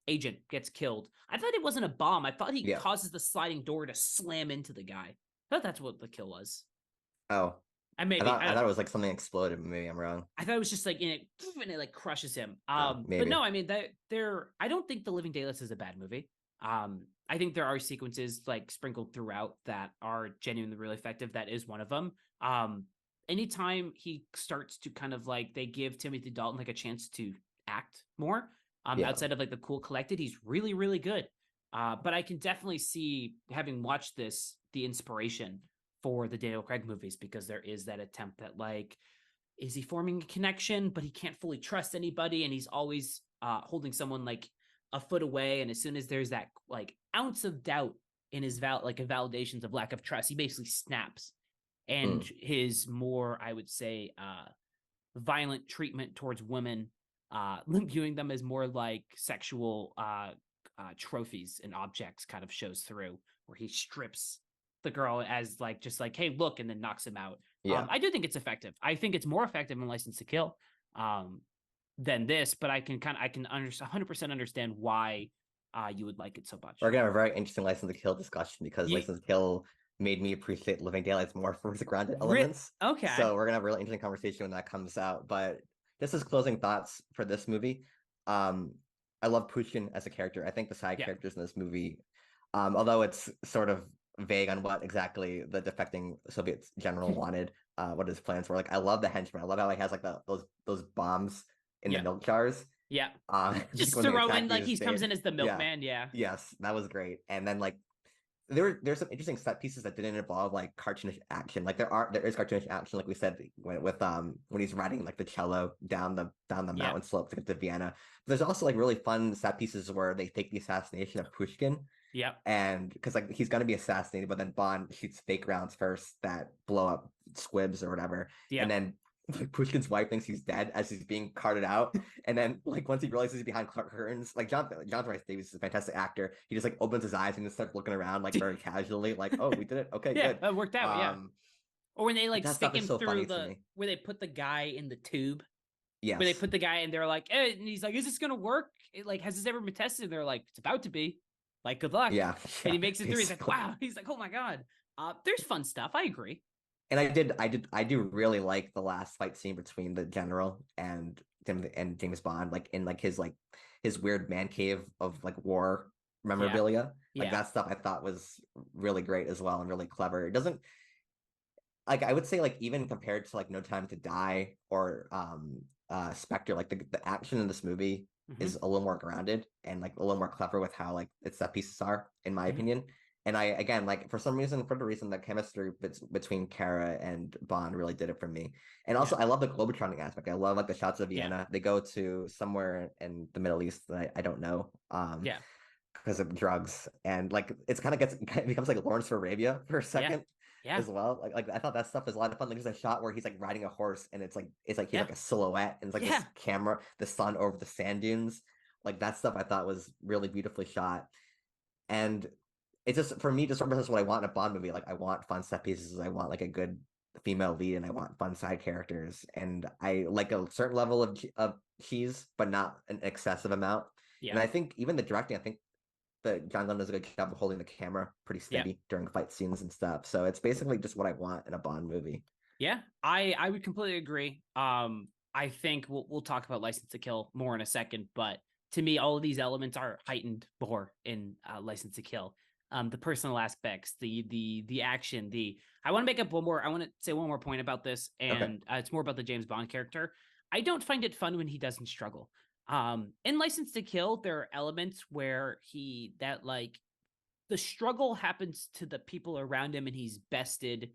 S2: agent gets killed. I thought it wasn't a bomb. I thought he
S1: Yeah.
S2: causes the sliding door to slam into the guy. I thought that's what the kill was.
S1: Oh,
S2: I
S1: I
S2: maybe
S1: thought
S2: I
S1: I
S2: don't
S1: thought it
S2: know.
S1: was like something exploded. Maybe I'm wrong.
S2: I thought it was just like in it, and it like crushes him.
S1: Oh,
S2: But
S1: maybe.
S2: no, I mean that there. I don't think The Living Daylights is a bad movie. I think there are sequences like sprinkled throughout that are genuinely really effective. That is one of them. Anytime he starts to kind of like they give Timothy Dalton like a chance to act more,
S1: Yeah.
S2: outside of like the cool collected, he's really really good. But I can definitely see, having watched this, the inspiration for the Daniel Craig movies, because there is that attempt at like, is he forming a connection, but he can't fully trust anybody, and he's always holding someone like a foot away, and as soon as there's that like ounce of doubt in his like validations of lack of trust, he basically snaps. And
S1: Mm.
S2: his more, I would say, violent treatment towards women, viewing them as more like sexual trophies and objects, kind of shows through, where he strips the girl as like just like, hey, look, and then knocks him out.
S1: Yeah.
S2: I do think it's effective. I think it's more effective in License to Kill than this, but I can 100% understand why you would like it so much.
S1: We're gonna have a very interesting License to Kill discussion because
S2: You
S1: License to Kill made me appreciate Living Daylights more for its grounded
S2: re-
S1: elements.
S2: okay,
S1: So we're gonna have a really interesting conversation when that comes out. But just as closing thoughts for this movie, um, I love Pushkin as a character. I think the side
S2: yeah,
S1: characters in this movie, although it's sort of vague on what exactly the defecting Soviet general wanted, what his plans were. Like I love the henchman. I love how he has like those bombs in the
S2: yeah,
S1: milk jars.
S2: yeah.
S1: Like
S2: Just
S1: when they
S2: throw
S1: attack
S2: in like
S1: these,
S2: he comes in as the
S1: yeah,
S2: milkman. Yeah,
S1: yes, that was great. And then like there's some interesting set pieces that didn't involve like cartoonish action. Like there is cartoonish action, like we said when he's riding like the cello down the
S2: yeah,
S1: mountain slope to get to Vienna. But there's also like really fun set pieces where they take the assassination of Pushkin,
S2: yeah,
S1: and because like he's gonna be assassinated, but then Bond shoots fake rounds first that blow up squibs or whatever,
S2: yeah.
S1: and then like, Pushkin's wife thinks he's dead as he's being carted out, and then like once he realizes he's behind curtains, like John Rice Davies is a fantastic actor. He just like opens his eyes and just starts looking around like very casually, like, oh, we did it, okay,
S2: Yeah,
S1: good.
S2: that worked out. Yeah.
S1: Um,
S2: Or when they like
S1: that
S2: stick
S1: stuff is
S2: him
S1: so
S2: through
S1: funny to me.
S2: where they put the guy in the tube, where they
S1: Yes,
S2: put the guy and they're like, eh, and he's like, is this gonna work? Like, has this ever been tested? And they're like, it's about to be. Like, good luck.
S1: yeah,
S2: And
S1: yeah,
S2: he makes it through. He's like,
S1: basically.
S2: wow. He's like, oh my god. There's fun stuff. I agree.
S1: And I do really like the last fight scene between the general and James Bond, like his weird man cave of like war
S2: Yeah.
S1: memorabilia. Like
S2: Yeah.
S1: that stuff I thought was really great as well and really clever. It doesn't like I would say like even compared to like No Time to Die or Spectre, like the action in this movie
S2: Mm-hmm.
S1: is a little more grounded and like a little more clever with how like its set pieces are, in my
S2: Mm-hmm.
S1: opinion. And I again like for the reason the chemistry between Kara and Bond really did it for me. And
S2: Yeah.
S1: also I love the globetrotting aspect. I love like the shots of
S2: Yeah.
S1: Vienna. They go to somewhere in the Middle East that I don't know.
S2: Yeah.
S1: Because of drugs and like it's kind of gets it becomes like Lawrence of Arabia for a
S2: Yeah.
S1: second
S2: Yeah.
S1: as well. Like I thought that stuff was a lot of fun. Like there's a shot where he's like riding a horse and it's like he's
S2: Yeah.
S1: like a silhouette and it's like
S2: Yeah.
S1: this camera, the sun over the sand dunes. Like that stuff I thought was really beautifully shot. And it just for me just represents what I want in a Bond movie. Like I want fun set pieces. I want like a good female lead and I want fun side characters. And I like a certain level of cheese, but not an excessive amount. And
S2: Yeah.
S1: I think even the directing, I think that John Glenn does a good job of holding the camera pretty
S2: Yeah.
S1: steady during fight scenes and stuff. So it's basically just what I want in a Bond movie.
S2: Yeah. I would completely agree. I think we'll talk about License to Kill more in a second, but to me, all of these elements are heightened more in License to Kill. The personal aspects, the action, I want to make up one more. I want to say one more point about this,
S1: Okay.
S2: and it's more about the James Bond character. I don't find it fun when he doesn't struggle. In License to Kill, there are elements where like the struggle happens to the people around him, and he's bested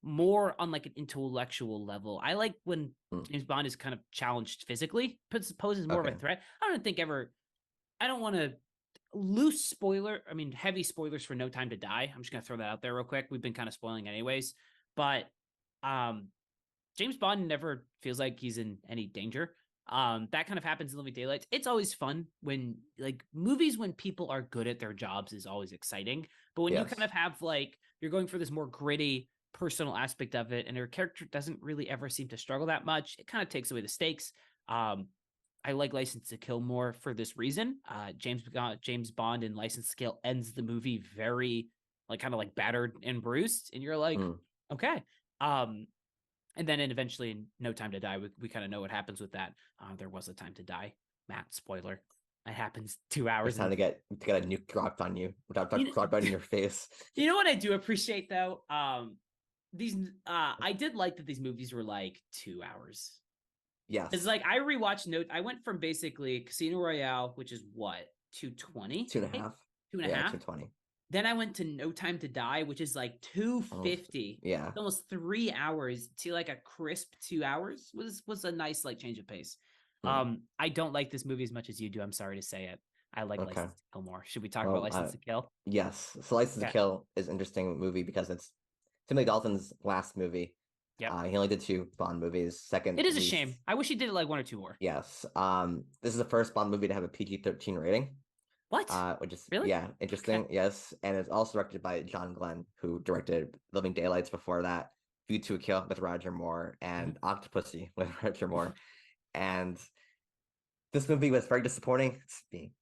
S2: more on like an intellectual level. I like when
S1: Mm,
S2: James Bond is kind of challenged physically, poses more of a
S1: okay.
S2: threat. I don't think ever. I don't want to loose spoiler. I mean, heavy spoilers for No Time to Die. I'm just gonna throw that out there real quick. We've been kind of spoiling anyways, but James Bond never feels like he's in any danger. That kind of happens in Living Daylights. It's always fun when like movies when people are good at their jobs is always exciting. But when you kind of have like you're going for this more gritty personal aspect of it, and her character doesn't really ever seem to struggle that much, it kind of takes away the stakes. I like License to Kill more for this reason. James Bond in License to Kill ends the movie very like kind of like battered and bruised, and you're like, okay. And then eventually in No Time to Die, we kind of know what happens with that. There was a time to die. Matt, spoiler. It happens 2 hours.
S1: It's time to get a nuke dropped on you. Dropped in your face.
S2: You know what I do appreciate though? These I did like that these movies were like 2 hours.
S1: Yes.
S2: It's like I rewatched I went from basically Casino Royale, which is what, 220?
S1: 2.5.
S2: 2.5?
S1: 220.
S2: Then I went to No Time to Die, which is like 250.
S1: Yeah.
S2: It's almost 3 hours to like a crisp 2 hours was a nice like change of pace. I don't like this movie as much as you do. I'm sorry to say it. I like License to Kill more. Should we talk about License to Kill?
S1: Yes. So License to Kill is an interesting movie because it's Timothy Dalton's last movie.
S2: Yeah.
S1: He only did 2 Bond movies. Second.
S2: It is a shame. I wish he did like 1 or 2 more.
S1: Yes. This is the first Bond movie to have a PG-13 rating.
S2: What?
S1: Which is
S2: really
S1: interesting. Okay. Yes, and it's also directed by John Glenn, who directed Living Daylights before that, View to a Kill with Roger Moore, and Octopussy with Roger Moore. And this movie was very disappointing to me.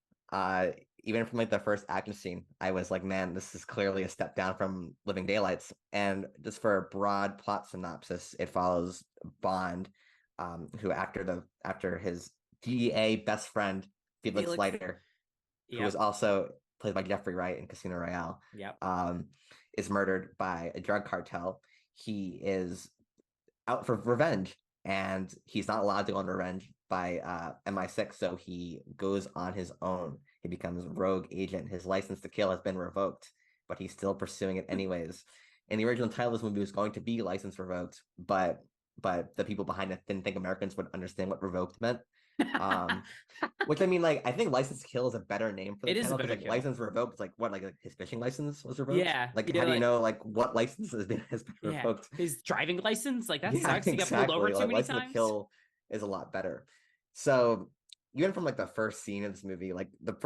S1: Even from like the first action scene, I was like, man, this is clearly a step down from Living Daylights. And just for a broad plot synopsis, it follows Bond, who after his DEA best friend Felix Leiter, who was also played by Jeffrey Wright in Casino Royale, is murdered by a drug cartel. He is out for revenge, and he's not allowed to go on revenge by MI6, so he goes on his own. He becomes rogue agent. His license to kill has been revoked, but he's still pursuing it anyways. And the original title of this movie was going to be License Revoked, but the people behind it didn't think Americans would understand what revoked meant. Which I mean, like, I think License to Kill is a better name for the title, because like License Revoked is like what, like his fishing license was revoked.
S2: Yeah,
S1: like how do you know like what license has been revoked?
S2: His driving license, like that sucks. He got pulled over too many
S1: License
S2: times.
S1: To Kill is a lot better. So even from like the first scene of this movie, like the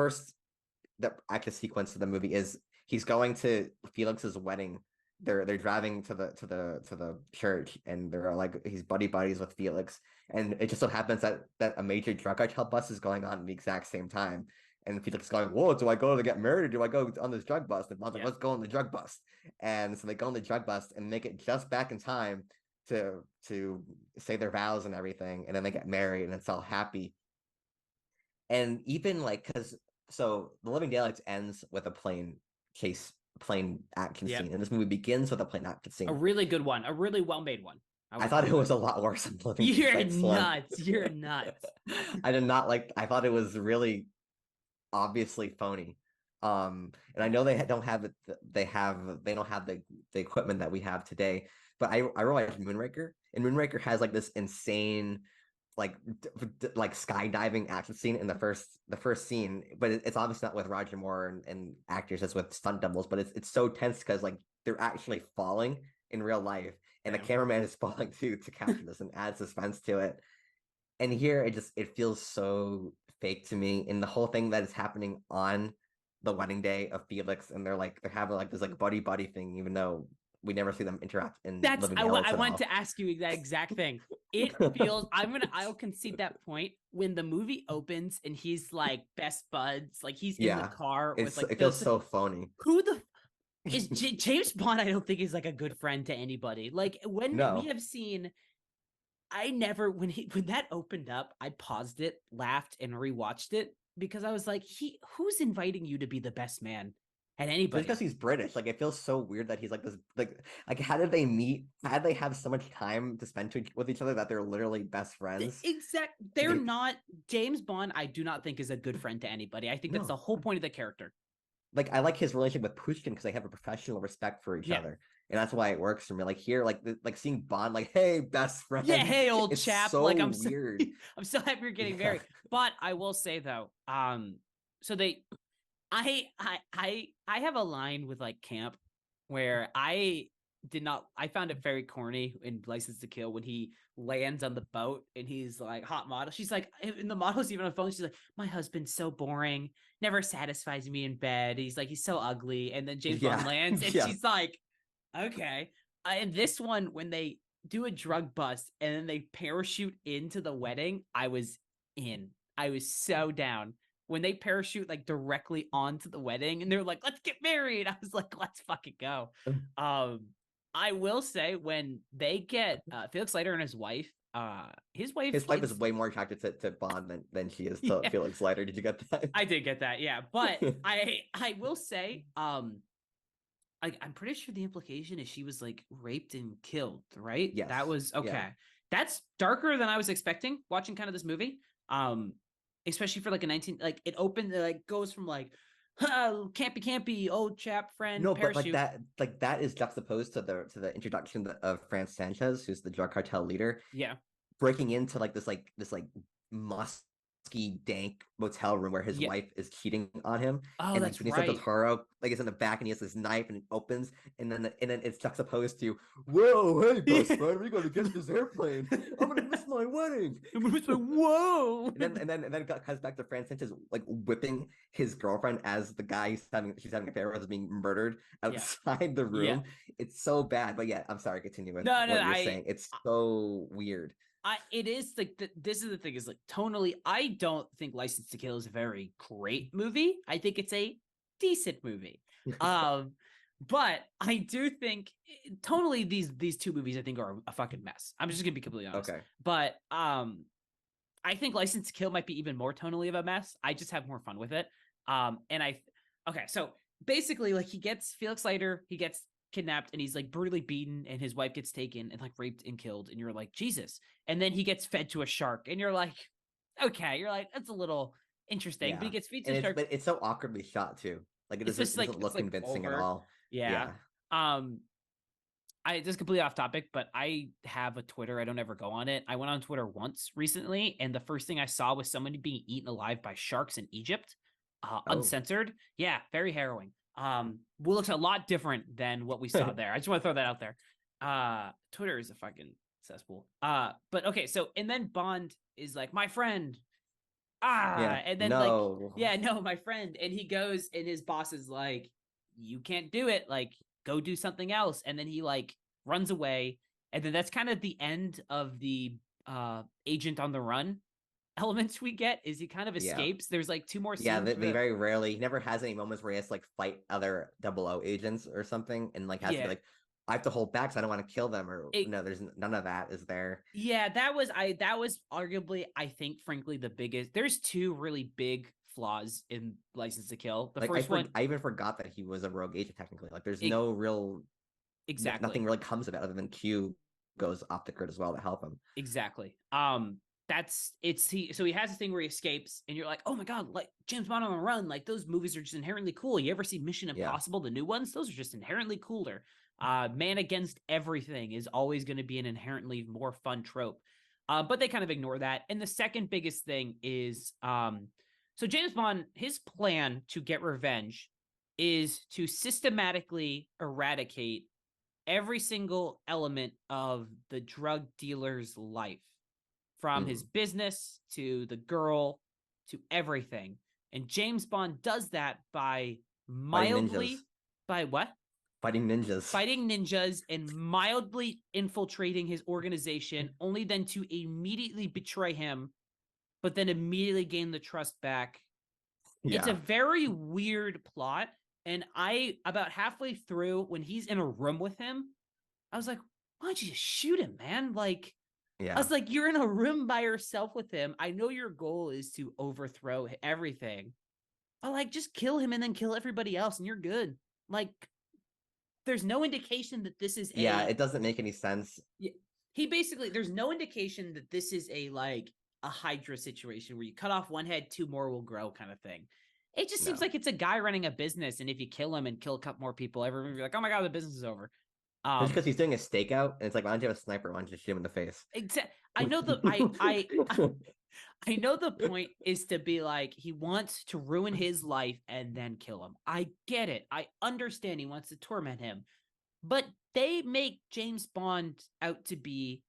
S1: active sequence of the movie is he's going to Felix's wedding. They're driving to the church, and they're like he's buddies with Felix, and it just so happens that a major drug cartel bus is going on at the exact same time, and Felix is going, whoa, do I go to get married, or do I go on this drug bus? And Bond's like, let's go on the drug bus. And so they go on the drug bus and make it just back in time to say their vows and everything, and then they get married, and it's all happy. And even like, because so the Living Daylights ends with a plane action scene, and this movie begins with a plane action scene.
S2: A really good one, a really well made one.
S1: I thought it was a lot worse than Living Daylights.
S2: You're nuts.
S1: I did not like. I thought it was really obviously phony. And I know they don't have it. They don't have the equipment that we have today. But I realized Moonraker, and Moonraker has like this insane like skydiving action scene in the first scene, but it's obviously not with Roger Moore and actors, it's with stunt doubles, but it's so tense because like they're actually falling in real life, and the cameraman is falling too to capture this and add suspense to it. And here it feels so fake to me, and the whole thing that is happening on the wedding day of Felix, and they're having like this like buddy thing, even though we never see them interact in Living Daylights.
S2: I wanted to ask you that exact thing. It feels I'll concede that point when the movie opens and he's like best buds, like he's in the car with like
S1: it feels so phony.
S2: Who the is James Bond? I don't think is like a good friend to anybody. Like when we have seen, when that opened up, I paused it, laughed, and rewatched it because I was like, who's inviting you to be the best man at anybody?
S1: Just because he's British, like it feels so weird that he's like this, like how did they meet? How did they have so much time to spend with each other that they're literally best friends?
S2: They're not. James Bond, I do not think is a good friend to anybody. I think that's the whole point of the character.
S1: Like I like his relationship with Pushkin because they have a professional respect for each other, and that's why it works for me. Like here, like seeing Bond, like, hey, best friend,
S2: hey, old chap.
S1: So
S2: like I'm
S1: weird.
S2: I'm so happy you're getting married. But I will say though, so I have a line with like camp where I found it very corny in License to Kill when he lands on the boat and he's like hot model. She's like, and the model's even on the phone. She's like, my husband's so boring, never satisfies me in bed. He's like, he's so ugly. And then James Bond
S1: Yeah,
S2: lands and
S1: yeah.
S2: she's like, okay. And this one, when they do a drug bust and then they parachute into the wedding, I was in. I was so down when they parachute like directly onto the wedding and they're like, let's get married. I was like, let's fucking go. Um, I will say when they get Felix Leiter and his wife
S1: His wife is
S2: gets
S1: way more attracted to Bond than she is to
S2: yeah,
S1: Felix Leiter. Did you get that?
S2: I did get that, yeah. But I will say, I'm pretty sure the implication is she was like raped and killed, right? That
S1: Yes.
S2: was okay.
S1: Yeah.
S2: That's darker than I was expecting watching kind of this movie. Especially for like a 19, like it opened, like goes from like campy, old chap friend
S1: No, but
S2: parachute.
S1: like that is juxtaposed to the introduction of France Sanchez, who's the drug cartel leader,
S2: Yeah.
S1: breaking into like this like musky dank motel room where his
S2: Yeah.
S1: wife is cheating on him,
S2: Oh,
S1: and like
S2: that's
S1: Benicio del
S2: right.
S1: Toro like is in the back and he has this knife and it opens, and then it's juxtaposed to, whoa, hey best friend, we're gonna get this airplane, I'm gonna miss my wedding.
S2: Whoa.
S1: And then it comes back to France Sanchez like whipping his girlfriend as the guy she's having an affair with is being murdered
S2: Yeah.
S1: outside the
S2: Yeah.
S1: room. It's so bad. But yeah, I'm sorry, continue with
S2: No,
S1: what you're saying. It's so weird.
S2: it is like this is the thing is like tonally, I don't think License to Kill is a very great movie. I think it's a decent movie. Um, but I do think tonally these two movies I think are a fucking mess. I'm just gonna be completely honest.
S1: Okay.
S2: But I think License to Kill might be even more tonally of a mess. I just have more fun with it. And okay, so basically, like he gets Felix Leiter, he gets kidnapped and he's like brutally beaten, and his wife gets taken and like raped and killed, and you're like, Jesus. And then he gets fed to a shark, and you're like, okay, you're like, that's a little interesting. But he
S1: Yeah.
S2: gets fed to
S1: And
S2: a shark.
S1: it's so awkwardly shot too. Like
S2: It's just
S1: it
S2: like
S1: doesn't
S2: it's
S1: look
S2: like
S1: convincing at
S2: over.
S1: all.
S2: Yeah.
S1: Yeah.
S2: Um, I just completely off topic, but I have a Twitter. I don't ever go on it. I went on Twitter once recently, and the first thing I saw was somebody being eaten alive by sharks in Egypt,
S1: Oh.
S2: uncensored. Yeah, very harrowing. Well, looks a lot different than what we saw there. I just want to throw that out there. Twitter is a fucking cesspool. But okay, so and then Bond is like, my friend.
S1: Yeah.
S2: And then like,
S1: No.
S2: yeah, no, my friend. And he goes, and his boss is like, you can't do it. Like, go do something else. And then he like runs away. And then that's kind of the end of the agent on the run elements we get is he kind of
S1: Yeah.
S2: escapes. There's like two more
S1: Yeah,
S2: scenes
S1: they
S2: where
S1: very rarely, he never has any moments where he has to like fight other double O agents or something and like has to be
S2: yeah,
S1: like, I have to hold back because I don't want to kill them, or
S2: it
S1: no, there's none of that is there.
S2: yeah, that was arguably, I think, frankly, the biggest. There's two really big flaws in License to Kill. The
S1: Like
S2: first one,
S1: I even forgot that he was a rogue agent technically. Like there's
S2: it,
S1: no real nothing
S2: exactly.
S1: really comes of it other than Q goes off the grid as well to help him.
S2: Exactly. That's it's he so he has this thing where he escapes, and you're like, oh my god, like James Bond on the Run, like those movies are just inherently cool. You ever see Mission
S1: Yeah.
S2: Impossible, the new ones? Those are just inherently cooler. Man Against Everything is always going to be an inherently more fun trope. But they kind of ignore that. And the second biggest thing is so James Bond, his plan to get revenge is to systematically eradicate every single element of the drug dealer's life, from his
S1: Mm.
S2: business to the girl to everything. And James Bond does that by
S1: Fighting ninjas.
S2: mildly, by what?
S1: Fighting ninjas.
S2: Fighting ninjas and mildly infiltrating his organization, only then to immediately betray him, but then immediately gain the trust back. It's a
S1: Yeah.
S2: very weird plot. And about halfway through, when he's in a room with him, I was like, why don't you just shoot him, man? Like, I
S1: Yeah.
S2: was like, you're in a room by yourself with him. I know your goal is to overthrow everything, but like, just kill him and then kill everybody else, and you're good. Like, there's no indication that this is
S1: Yeah,
S2: a.
S1: it doesn't make any sense.
S2: He basically, there's no indication that this is a like a Hydra situation where you cut off one head, two more will grow kind of thing. It just seems
S1: No.
S2: like it's a guy running a business, and if you kill him and kill a couple more people, everyone will be like, oh my god, the business is over.
S1: Just because he's doing a stakeout, and it's like, why don't you have a sniper? Why don't you shoot him in the face?
S2: I know I know the point is to be like, he wants to ruin his life and then kill him. I get it. I understand he wants to torment him. But they make James Bond out to be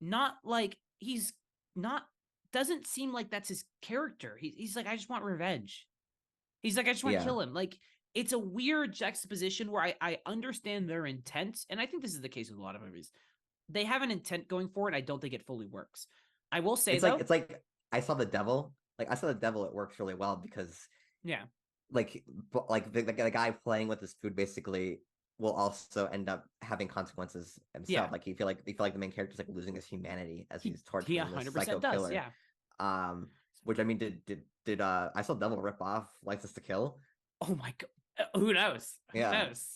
S2: not like he's not, doesn't seem like that's his character. He's like, I just want revenge. He's like, I just want to
S1: Yeah.
S2: kill him. Like, it's a weird juxtaposition where I understand their intent. And I think this is the case with a lot of movies. They have an intent going for it. I don't think it fully works. I will say, though,
S1: It's like I saw the devil. Like I saw the devil, it works really well because
S2: yeah,
S1: like the guy playing with his food basically will also end up having consequences himself.
S2: yeah,
S1: Like you feel like the main character's like losing his humanity as he's
S2: he
S1: torturing this
S2: 100%
S1: psycho
S2: does.
S1: killer.
S2: Yeah.
S1: Which I mean, did I saw Devil rip off License to Kill?
S2: Oh my god. Who knows? Who
S1: Yeah.
S2: knows?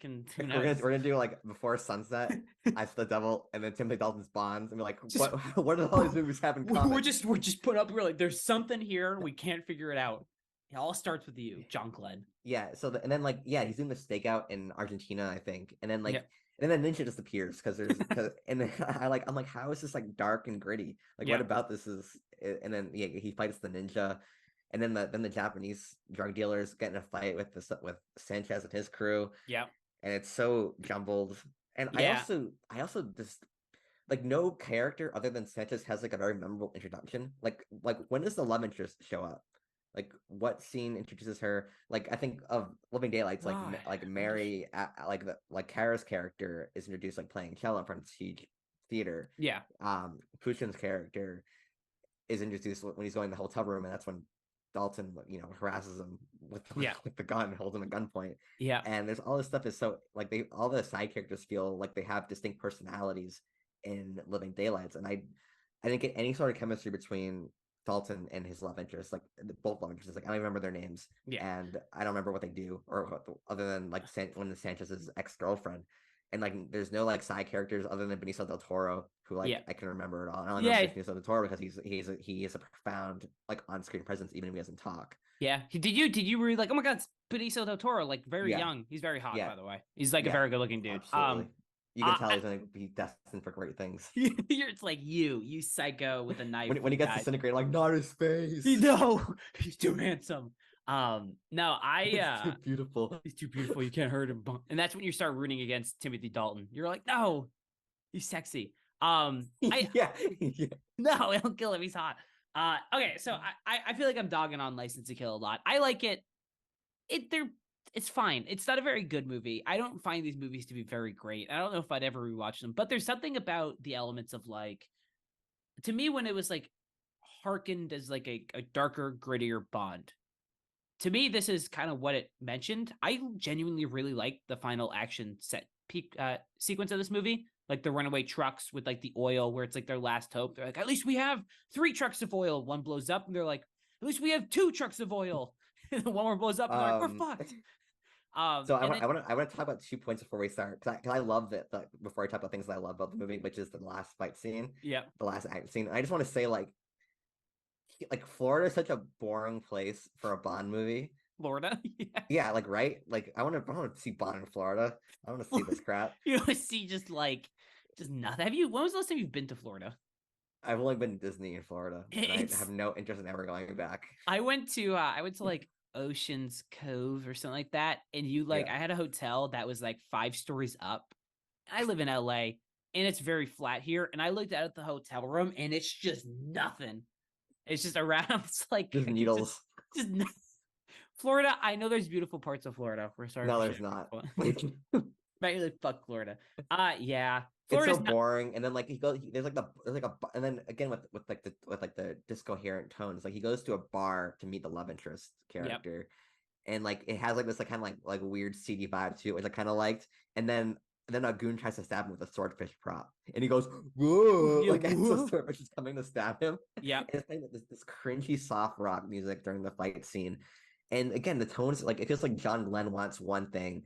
S2: Who knows?
S1: We're gonna do like Before Sunset, I saw the Devil, and then Timothy Dalton's Bonds, and be like,
S2: Just,
S1: what do all these movies have in common?
S2: we're just put up. We're like, there's something here. We can't figure it out. It all starts with you, John Glenn.
S1: Yeah. And then like he's doing the stakeout in Argentina, I think, and then
S2: Yeah.
S1: and then Ninja just appears and then I'm like, how is this like dark and gritty? Like
S2: Yeah.
S1: what about this is? And then he fights the ninja, and then the Japanese drug dealers get in a fight with Sanchez and his crew.
S2: Yeah.
S1: And it's so jumbled. And
S2: Yeah.
S1: I also just like no character other than Sanchez has like a very memorable introduction. Like when does the love interest show up? Like what scene introduces her? Like I think of Living Daylights, like Mary, like Kara's character is introduced like playing cello in front of Siege Theater.
S2: Yeah.
S1: Putin's character is introduced when he's going to the hotel room, and that's when Dalton, harasses him with with the gun, holds him at gunpoint.
S2: Yeah.
S1: And there's all this stuff is so like all the side characters feel like they have distinct personalities in Living Daylights, and I didn't get any sort of chemistry between Dalton and his love interest, like both love interests. Like I don't even remember their names, and I don't remember what they do or other than like one of Sanchez's ex-girlfriend. And like, there's no like side characters other than Benicio del Toro, who like I can remember at all. And I only know Benicio del Toro because he is a profound like on-screen presence, even if he doesn't talk.
S2: Yeah. Did you really like? Oh my God, it's Benicio del Toro, like very young. He's very hot, by the way. He's like a very good-looking dude.
S1: Absolutely. You can tell he's going to be destined for great things.
S2: It's like you psycho with a knife.
S1: When he gets disintegrated, like not his face.
S2: No, he's too handsome. No,
S1: He's too beautiful.
S2: He's too beautiful. You can't hurt him. And that's when you start rooting against Timothy Dalton. You're like, no, he's sexy.
S1: Yeah.
S2: No, don't kill him. He's hot. Okay, so I feel like I'm dogging on License to Kill a lot. I like it. It's fine. It's not a very good movie. I don't find these movies to be very great. I don't know if I'd ever rewatch them, but there's something about the elements of like, to me, when it was like harkened as like a darker, grittier Bond. To me, this is kind of what it mentioned. I genuinely really like the final action sequence of this movie, like the runaway trucks with like the oil, where it's like their last hope. They're like, at least we have 3 trucks of oil. One blows up, and they're like, at least we have 2 trucks of oil. And the one more blows up, and they're like, we're fucked.
S1: So I want to talk about 2 points before we start, because I love that. Before I talk about things that I love about the movie, which is the last fight scene, the last act scene. I just want to say like Florida is such a boring place for a Bond movie.
S2: Florida,
S1: yeah, like right, like I want to see Bond in Florida. I want to see this crap.
S2: You want to see just nothing. When was the last time you've been to Florida?
S1: I've only been to Disney in Florida, and I have no interest in ever going back.
S2: I went to like Ocean's Cove or something like that, and I had a hotel that was like 5 stories up. I live in LA, and it's very flat here, and I looked out at the hotel room, and it's just nothing. It's just around. It's like
S1: just needles.
S2: Just Florida. I know there's beautiful parts of Florida. We're sorry.
S1: No, there's not.
S2: But like, fuck Florida. Yeah.
S1: Florida's it's so boring. And then like there's and then again with the discoherent tones. Like he goes to a bar to meet the love interest character, and like it has like this like kind of like weird seedy vibe to it, which I kind of liked. And then a goon tries to stab him with a swordfish prop, and he goes, "Whoa!" Like as the swordfish is coming to stab him.
S2: Yeah,
S1: and it's playing this cringy soft rock music during the fight scene, and again the tones like it feels like John Glenn wants one thing,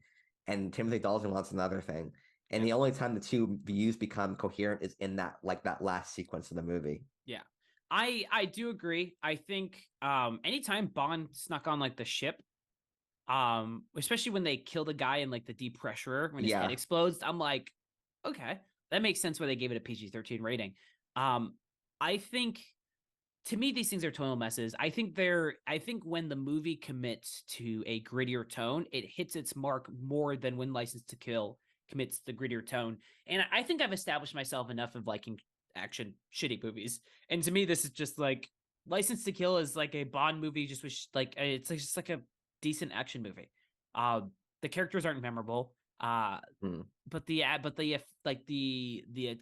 S1: and Timothy Dalton wants another thing, and the only time the two views become coherent is in that last sequence of the movie.
S2: Yeah, I do agree. I think anytime Bond snuck on like the ship, Especially when they kill the guy in like the deep pressure when his head
S1: Yeah.
S2: explodes. I'm like, okay, that makes sense why they gave it a PG-13 rating. I think to me these things are tonal messes. I think when the movie commits to a grittier tone, it hits its mark more than when License to Kill commits the grittier tone. And I think I've established myself enough of liking action shitty movies. And to me, this is just like License to Kill is like a Bond movie, just with like it's just like a decent action movie. The characters aren't memorable.
S1: Hmm.
S2: But the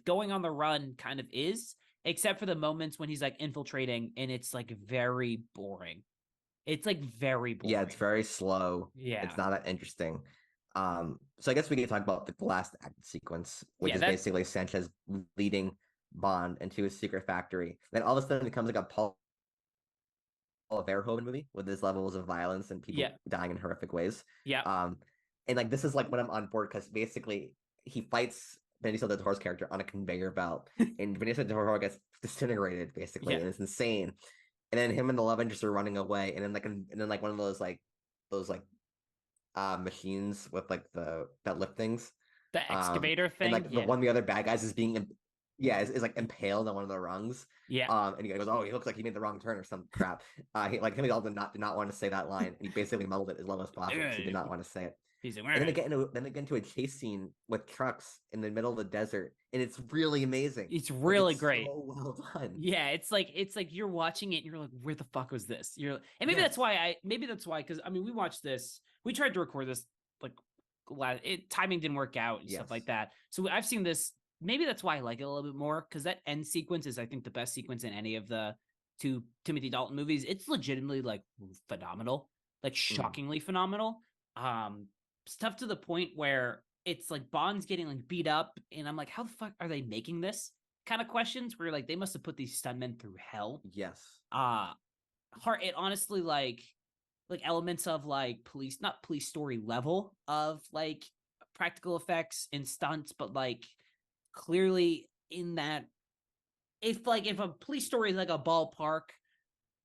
S2: going on the run kind of is, except for the moments when he's like infiltrating, and it's like very boring. It's like very
S1: Yeah, it's
S2: boring.
S1: very slow.
S2: Yeah,
S1: It's not that interesting. So I guess we can talk about the last act sequence, which
S2: yeah.
S1: is
S2: That
S1: basically Sanchez leading Bond into his secret factory. Then all of a sudden it becomes like a Paul Verhoeven movie with his levels of violence and people
S2: yeah,
S1: dying in horrific ways.
S2: yeah,
S1: Um, and like this is like when I'm on board because basically he fights Benicio del Toro's character on a conveyor belt, and Benicio del Toro gets disintegrated basically,
S2: yeah.
S1: and it's insane. And then him and the love interest are running away, and then like one of those like machines with like the that lift things.
S2: The
S1: Um,
S2: excavator
S1: and
S2: thing.
S1: like the
S2: Yeah,
S1: one of the other bad guys is yeah, is like impaled on one of the rungs.
S2: yeah.
S1: And he goes, "Oh, he looks like he made the wrong turn or some crap." Like Timothy Dalton did not want to say that line, and he basically muddled it as low as possible because he did not want to say it.
S2: He's like,
S1: And then they get into a chase scene with trucks in the middle of the desert, and it's really amazing.
S2: it's
S1: Like
S2: really
S1: it's
S2: great.
S1: so well done.
S2: Yeah, it's like you're watching it and you're like, where the fuck was this? You're and
S1: Yes,
S2: maybe that's why because I mean we watched this, we tried to record this like timing didn't work out and stuff like
S1: yes.
S2: that. So I've seen this. Maybe that's why I like it a little bit more because that end sequence is I think the best sequence in any of the two Timothy Dalton movies. It's legitimately like phenomenal, like
S1: Mm.
S2: shockingly phenomenal. Stuff to the point where it's like Bond's getting like beat up, and I'm like, how the fuck are they making this? Kind of questions where like they must have put these stuntmen through hell.
S1: Yes.
S2: Uh Heart it honestly like elements of like police, not police story level of like practical effects and stunts, but like clearly in that if a police story is like a ballpark,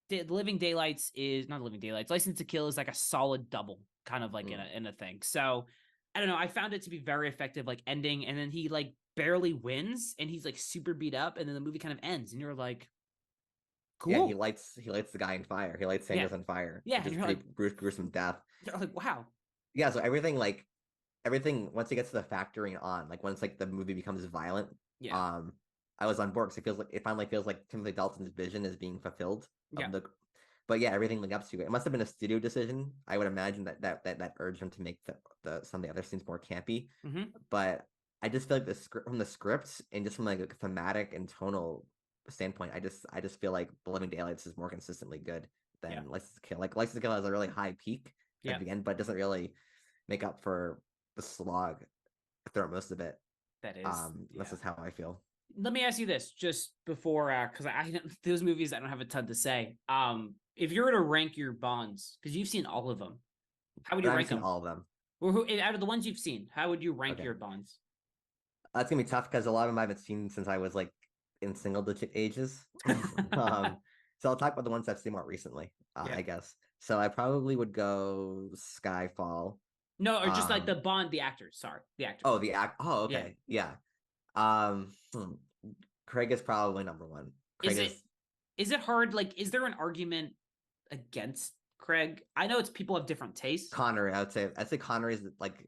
S2: Living Daylights is not Living Daylights. License to Kill is like a solid double, kind of like
S1: Mm.
S2: in a thing. So I don't know. I found it to be very effective, like ending, and then he like barely wins, and he's like super beat up, and then the movie kind of ends, and you're like,
S1: Yeah,
S2: cool,
S1: he lights the guy on fire. He lights
S2: yeah,
S1: Sanders on fire,
S2: yeah,
S1: which
S2: and
S1: is pretty gruesome death.
S2: you're like, wow,
S1: Yeah, so everything once it gets to the factoring on, like once like the movie becomes violent,
S2: yeah,
S1: um, I was on board because it finally feels like Timothy Dalton's vision is being fulfilled
S2: yeah,
S1: of the. But yeah, everything leading up to it. It must have been a studio decision. I would imagine that urged him to make the some of the other scenes more campy.
S2: mm-hmm.
S1: But I just feel like the script from the scripts and just from like a thematic and tonal standpoint, I just feel like Living Daylights is more consistently good
S2: Yeah,
S1: than License to Kill. Like License to Kill has a really high peak
S2: yeah,
S1: at the end, but it doesn't really make up for the slog throughout most of it.
S2: that is,
S1: That's
S2: yeah.
S1: just how I feel.
S2: Let me ask you this, just before, because I those movies I don't have a ton to say. If you were to rank your Bonds, because you've seen all of them, how would
S1: But
S2: you
S1: I haven't
S2: rank
S1: seen
S2: them?
S1: all of them.
S2: Or who out of the ones you've seen, how would you rank
S1: Okay,
S2: your Bonds?
S1: that's gonna be tough because a lot of them I haven't seen since I was like in single digit ages. um, so I'll talk about the ones I've seen more recently,
S2: Yeah.
S1: I guess. So I probably would go Skyfall.
S2: No, or just like the
S1: Um,
S2: Bond, the actors. Sorry, the actors.
S1: oh, the act. Oh,
S2: Yeah.
S1: okay, yeah. Um, hmm, Craig is probably number one. Craig
S2: Is it
S1: is
S2: is it hard? Like, is there an argument against Craig? I know it's people have different tastes.
S1: Connery. I'd say Connery is like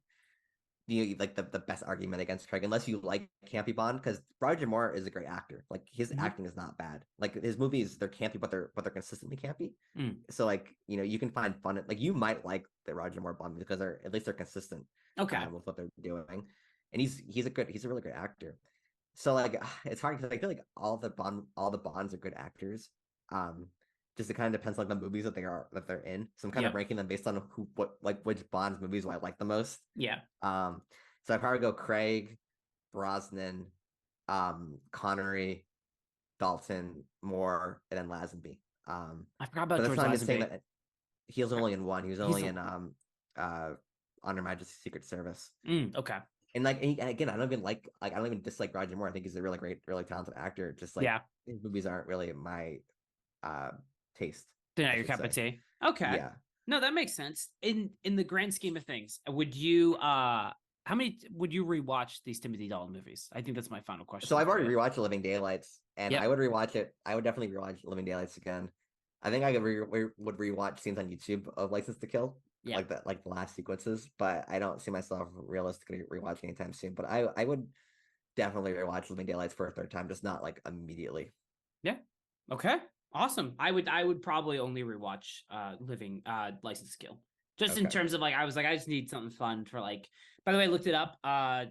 S1: the best argument against Craig, unless you like campy Bond, because Roger Moore is a great actor. Like his
S2: Mhm.
S1: acting is not bad. Like his movies, they're campy, but they're consistently campy.
S2: Mm.
S1: So like you can find fun. Like you might like the Roger Moore Bond because they're at least they're consistent
S2: Okay.
S1: with what they're doing, and he's a really good actor. So like it's hard because I feel like all the Bonds are good actors. Um, just it kind of depends on the movies that they're in. So I'm kind of
S2: Yep.
S1: ranking them based on which Bonds movies do I like the most.
S2: Yeah.
S1: Um, so I'd probably go Craig, Brosnan, Connery, Dalton, Moore, and then Lazenby.
S2: I forgot
S1: But
S2: about
S1: that's
S2: George
S1: not even saying
S2: Lazenby.
S1: that he was only in one. He was
S2: He's
S1: only in uh On Her Majesty's Secret Service.
S2: okay.
S1: And like and again, I don't even dislike Roger Moore. I think he's a really great, really talented actor. Just like
S2: Yeah.
S1: his movies aren't really my uh taste,
S2: They're
S1: I
S2: not your
S1: should
S2: cup of
S1: say.
S2: tea. Okay.
S1: Yeah.
S2: No, that makes sense. In the grand scheme of things, would you how many would you rewatch these Timothy Dalton movies? I think that's my final
S1: So
S2: question
S1: I've
S2: for
S1: already
S2: you.
S1: rewatched Living Daylights, and I
S2: Yep.
S1: would rewatch it. I would definitely rewatch Living Daylights again. I think I could would rewatch scenes on YouTube of License to Kill,
S2: Yeah.
S1: like that, like the last sequences. But I don't see myself realistically rewatching anytime soon. But I would definitely rewatch Living Daylights for a third time, just not like immediately.
S2: Yeah. Okay. Awesome. I would probably only rewatch Living License to Kill. Just in
S1: Okay,
S2: terms of like I was like I just need something fun for like by the way, I looked it up.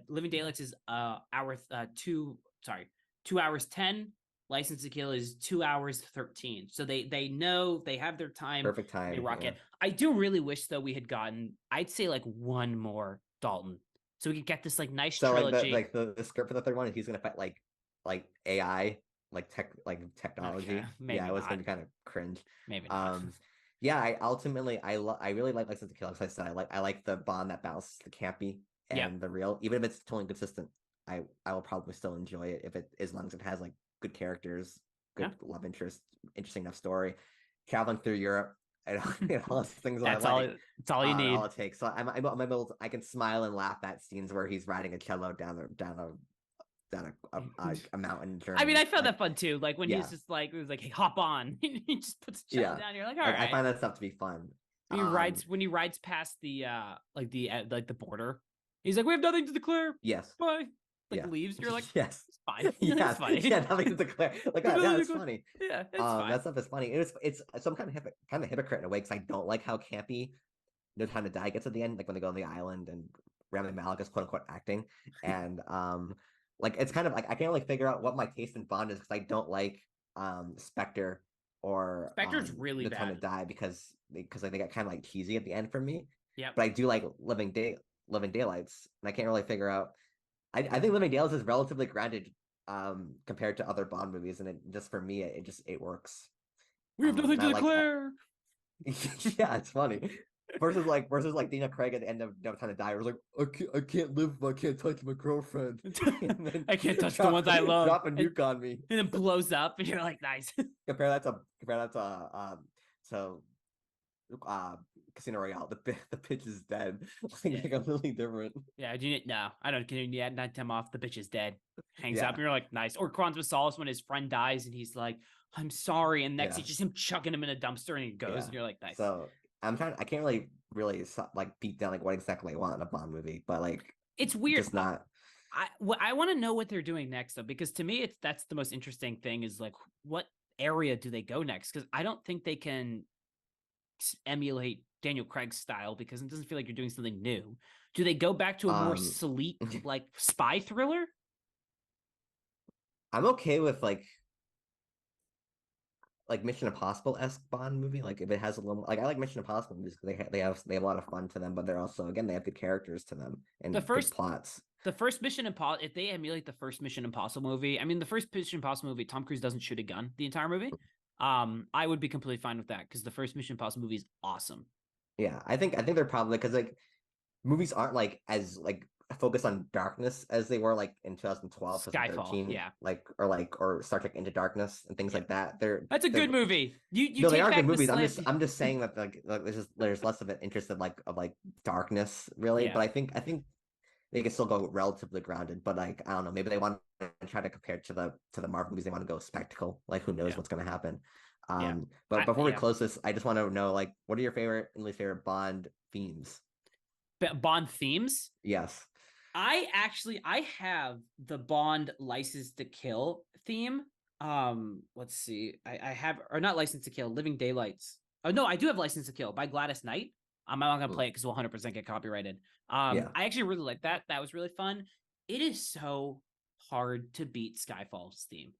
S2: Living Daylights is hour 2 hours 10. License to Kill is 2 hours 13. So they know they have their time,
S1: perfect
S2: they
S1: time.
S2: rock
S1: Yeah.
S2: it. I do really wish though we had gotten I'd say like one more Dalton. So we could get this like nice
S1: So
S2: trilogy.
S1: the script for the third one, he's gonna fight like AI, like
S2: Okay,
S1: technology. Yeah,
S2: maybe
S1: it was
S2: not.
S1: gonna be kind of cringe.
S2: Maybe not.
S1: Um, yeah, I really like License to Kill. As I said, I like the Bond that balances the campy
S2: Yep.
S1: and the real. Even if it's totally inconsistent, I will probably still enjoy it if it as long as it has like good characters,
S2: Yeah.
S1: good love interest, interesting enough story, traveling through Europe. And all those things that I
S2: That's all.
S1: like.
S2: That's all you
S1: All
S2: need.
S1: it takes. So I'm able to, I can smile and laugh at scenes where he's riding a cello down a mountain in
S2: I mean,
S1: Germany.
S2: I found
S1: Like,
S2: that fun too. Like when
S1: yeah,
S2: he's just like, it was like, hey, hop on. He just puts a cello
S1: yeah.
S2: down. You're like, all
S1: Like I
S2: right.
S1: find that stuff to be fun.
S2: When he rides past the like the border, he's like, we have nothing to declare.
S1: Yes,
S2: Bye. Like
S1: yeah,
S2: leaves. You're like,
S1: yes,
S2: it's fine. It's
S1: yes,
S2: funny.
S1: yeah. Nothing to declare. Like
S2: We have
S1: that. Yeah,
S2: nothing to
S1: that's
S2: declare.
S1: funny.
S2: Yeah, it's fine.
S1: That stuff is funny. It's some kind of hypocrite in a way because I don't like how campy No Time to Die gets at the end, like when they go on the island and Rami Malek is quote unquote acting, and like it's kind of like I can't really figure out what my taste in Bond is because I don't like Spectre or
S2: Spectre's really
S1: No Time to
S2: bad.
S1: Die because like, they got kind of like cheesy at the end for me.
S2: Yep.
S1: But I do like Living Daylights, and I can't really figure out. I think Living Daylights is relatively grounded compared to other Bond movies, and it just for me it works.
S2: We have nothing
S1: And
S2: to
S1: I like
S2: declare.
S1: yeah, it's funny. Versus like Dina Craig at the end of Never Time to Die, was like, I can't live if I can't touch my girlfriend, and then
S2: I can't touch the ones I love.
S1: drop a nuke on me.
S2: And then blows up, and you're like, nice.
S1: Compare that to uh Casino Royale. The pitch is dead.
S2: Yeah.
S1: Like completely different.
S2: Yeah, do you no, I don't can you add 9 off, the bitch is dead. Hangs up,
S1: Yeah,
S2: and you're like, nice. Or Quantum of Solace when his friend dies and he's like, I'm sorry. And next
S1: yeah,
S2: he's just him chucking him in a dumpster and he goes,
S1: yeah.
S2: and you're like, nice.
S1: So I can't really like beat down like what exactly I want in a Bond movie, but like
S2: It's weird.
S1: just not.
S2: I want to know what they're doing next though, because to me that's the most interesting thing is like what area do they go next? Because I don't think they can emulate Daniel Craig's style because it doesn't feel like you're doing something new. Do they go back to a more
S1: Um,
S2: sleek like spy thriller?
S1: I'm okay with like Mission Impossible esque Bond movie. Like if it has a little like I like Mission Impossible movies because they have a lot of fun to them, but they're also again they have good characters to them
S2: The
S1: and good
S2: first
S1: plots.
S2: the first Mission Impossible, if they emulate the first Mission Impossible movie, I mean, the first Mission Impossible movie, Tom Cruise doesn't shoot a gun the entire movie. I would be completely fine with that because the first Mission Impossible movie is awesome.
S1: Yeah, I think they're probably because like movies aren't like as like focused on darkness as they were like in 2012,
S2: Skyfall,
S1: 2013,
S2: yeah,
S1: or Star Trek Into Darkness and things
S2: yeah,
S1: like that.
S2: that's a
S1: They're
S2: good movie. You
S1: no, they
S2: take
S1: are good
S2: back the
S1: movies.
S2: slant.
S1: I'm just saying that like there's less of an interest of like darkness really,
S2: Yeah,
S1: but I think they can still go relatively grounded, but like I don't know, maybe they want to try to compare it to the Marvel movies. They want to go spectacle. Like who knows
S2: yeah,
S1: what's going to happen.
S2: yeah,
S1: But before we
S2: yeah.
S1: close this, I just want to know like what are your favorite and least favorite Bond themes?
S2: Bond themes.
S1: Yes.
S2: I have the Bond License to Kill theme. Let's see. I have or not License to Kill, Living Daylights. Oh no, I do have License to Kill by Gladys Knight. I'm not gonna play it because we'll 100% get copyrighted.
S1: Yeah.
S2: I actually really like that. That was really fun. It is so hard to beat Skyfall's theme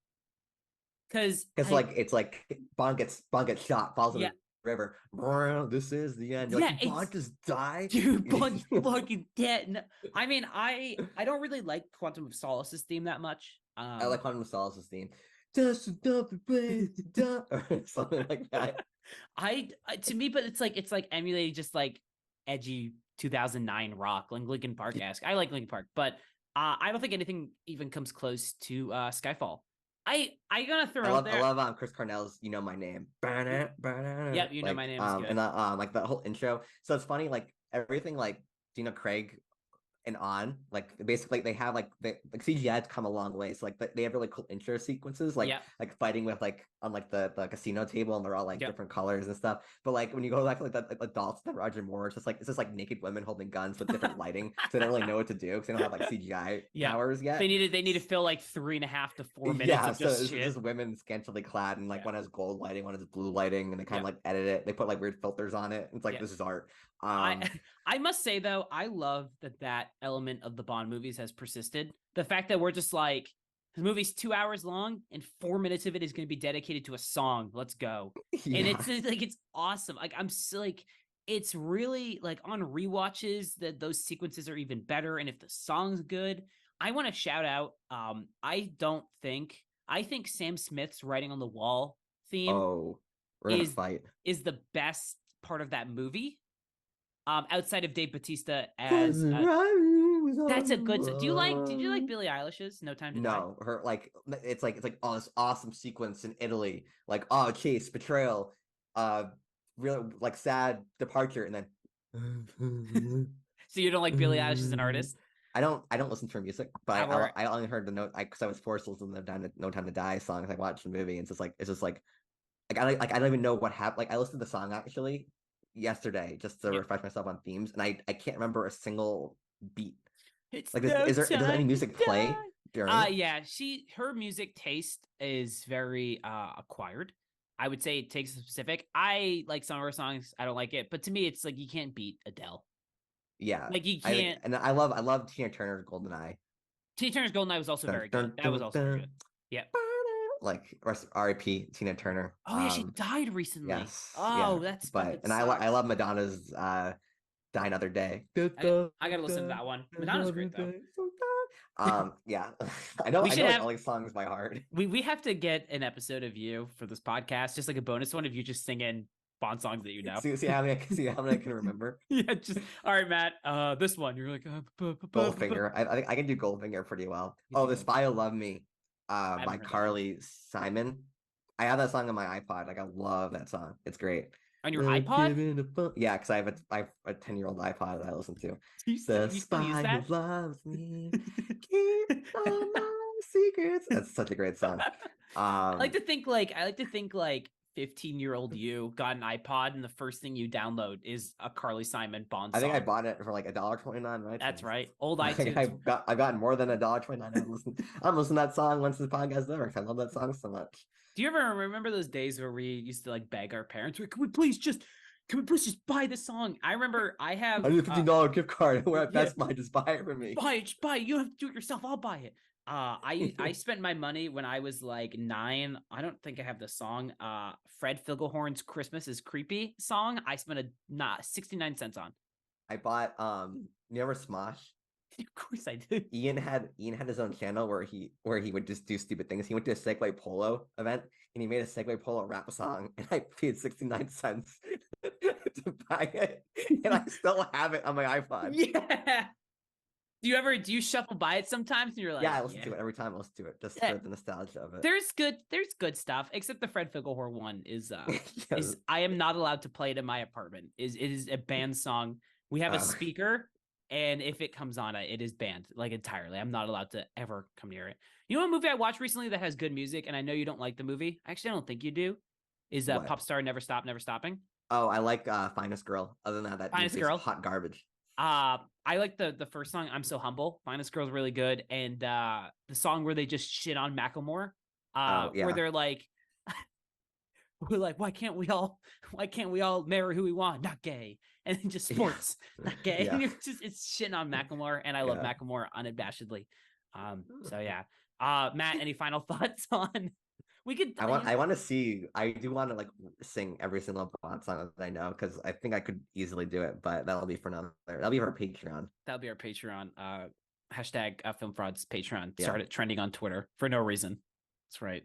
S2: because
S1: Because
S2: I
S1: like it's like Bond gets shot, falls in
S2: yeah
S1: the river. Brr, this is the end. You're like,
S2: yeah
S1: did
S2: it's
S1: Bond just die?
S2: dude Bond's fucking dead. No, I mean I don't really like Quantum of Solace's theme that much.
S1: I like Quantum of Solace's theme. Just another way to die, or something like that.
S2: To me, but it's like emulating just like edgy 2009 rock, like Linkin Park esque. I like Linkin Park, but I don't think anything even comes close to Skyfall. I gotta throw
S1: I
S2: out
S1: love
S2: there.
S1: Chris Cornell's "You Know My Name."
S2: Yep, You Know My Name is good.
S1: And like the whole intro. So it's funny, like everything like Gina Craig and on like basically they have like CGI's come a long way. So like they have really cool intro sequences
S2: Yep,
S1: like fighting with like on like the casino table and they're all like
S2: yep.
S1: different colors and stuff. But like when you go back to like the adults and Roger Moore, it's just like naked women holding guns with different lighting. So they don't really know what to do because they don't have like CGI
S2: Yeah,
S1: powers yet.
S2: they need to fill like 3.5 to 4 minutes
S1: Yeah,
S2: of
S1: so
S2: just
S1: it's
S2: shit.
S1: just women scantily clad, and like
S2: Yeah,
S1: one has gold lighting, one has blue lighting, and they kind
S2: yeah,
S1: of like edit it. They put like weird filters on it. It's like
S2: yeah.
S1: this is art.
S2: I I must say though, I love that element of the Bond movies has persisted. The fact that we're just like the movie's 2 hours long and 4 minutes of it is going to be dedicated to a song. Let's go, and
S1: Yeah.
S2: it's like it's awesome. Like I'm so, like it's really like on rewatches that those sequences are even better. And if the song's good, I want to shout out. I don't think I think Sam Smith's "Writing on the Wall" theme
S1: Oh, we're gonna
S2: is
S1: fight.
S2: the best part of that movie outside of Dave Bautista
S1: Cause
S2: as
S1: the writing was
S2: that's
S1: on
S2: a
S1: the
S2: good. Did you like
S1: wall.
S2: Billie Eilish's "No Time to Die"?
S1: No, her it's like oh this awesome sequence in Italy, like oh chase betrayal, uh, real like sad departure, and then
S2: So you don't like Billie Eilish as an artist?
S1: I don't listen to her music,
S2: I
S1: but
S2: were
S1: I only heard the note because I was forced to listen to No Time to Die songs. I watched the movie, and it's just like I don't even know what happened. Like I listened to the song actually yesterday just to
S2: yeah.
S1: refresh myself on themes, and I can't remember a single beat.
S2: It's
S1: Like
S2: no
S1: does any
S2: time to
S1: music play
S2: die.
S1: during it?
S2: Yeah, her music taste is very acquired. I would say it takes a specific. I like some of her songs. I don't like it, but to me, it's like you can't beat Adele.
S1: Yeah,
S2: Like you
S1: I think,
S2: can't.
S1: and I love Tina Turner's Golden Eye.
S2: Tina Turner's Golden Eye was also
S1: Dun,
S2: very good.
S1: dun,
S2: That was
S1: dun,
S2: also very
S1: dun.
S2: good. Yeah.
S1: Like R.I.P. Tina Turner.
S2: Oh yeah, she died recently.
S1: Yes, yeah,
S2: Oh, that
S1: but
S2: fucking
S1: and I
S2: sucks.
S1: love Madonna's Die Another Day.
S2: I gotta listen to that one. Madonna's
S1: Another
S2: great though.
S1: day. Yeah,
S2: We
S1: I
S2: should
S1: know like
S2: have
S1: all these songs by heart.
S2: we have to get an episode of you for this podcast, just like a bonus one of you just singing Bond songs that you know.
S1: See how many I can remember.
S2: Yeah, just all right, Matt. This one you're like
S1: Goldfinger. I think I can do Goldfinger pretty well.
S2: you
S1: Oh,
S2: do
S1: The
S2: go.
S1: Spy Who Loved Me,
S2: I haven't
S1: by
S2: heard that one
S1: Carly Simon. I have that song on my iPod. Like I love that song. It's great.
S2: on your iPod.
S1: Yeah, because I have a 10-year-old iPod that I listen to.
S2: Do
S1: The
S2: you still use
S1: spy who
S2: that?
S1: loves me, keep all my secrets. That's such a great song. Um,
S2: I like to think like 15-year-old you got an iPod and the first thing you download is a Carly Simon Bond
S1: I think I
S2: song.
S1: bought it for like $1.29, right?
S2: That's right. Old
S1: Like
S2: iTunes.
S1: I've gotten more than $1.29. I'm listening to that song once the podcast is over. I love that song so much.
S2: Do you ever remember those days where we used to like beg our parents, can we please just buy the song? I remember I have
S1: I need a $15 gift card. We're at
S2: yeah,
S1: Best Buy. Just buy it for me.
S2: buy it. You don't have to do it yourself. I'll buy it. I spent my money when I was like 9. I don't think I have the song. Fred Figglehorn's "Christmas is Creepy" song. I spent 69 cents on.
S1: I bought you ever Smosh?
S2: Of course I did.
S1: Ian had his own channel where he would just do stupid things. He went to a Segway Polo event and he made a Segway Polo rap song and I paid 69 cents to buy it and I still have it on my iPod.
S2: Yeah. Do you shuffle by it sometimes and you're like,
S1: Yeah, I listen to it every time. I listen to it just
S2: yeah.
S1: for the nostalgia of it.
S2: There's good stuff, except the Fred Figglehorn one is
S1: Yeah.
S2: is I am not allowed to play it in my apartment. It is a banned song. We have a speaker, and if it comes on, it is banned like entirely. I'm not allowed to ever come near it. You know what movie I watched recently that has good music, and I know you don't like the movie. Actually, I don't think you do. Is
S1: What?
S2: Pop Star Never Stop, Never Stopping?
S1: Oh, I like Finest Girl. Other than that
S2: Finest
S1: movie is
S2: Girl.
S1: hot garbage.
S2: I like the first song, "I'm So Humble." Finest Girl's really good, and the song where they just shit on Macklemore,
S1: Oh
S2: where
S1: yeah.
S2: they're like, we're like, why can't we all marry who we want, not gay, and then just sports, not gay.
S1: Yeah.
S2: And it's shitting on Macklemore, and I love
S1: Yeah.
S2: Macklemore unabashedly. So yeah. Matt, any final thoughts on? We could.
S1: I want to see. I do want to like sing every single Bond song that I know because I think I could easily do it. But that'll be for another. That'll be for Patreon.
S2: That'll be our Patreon. Hashtag Film Frauds Patreon.
S1: Yeah.
S2: Started trending on Twitter for no reason. That's right.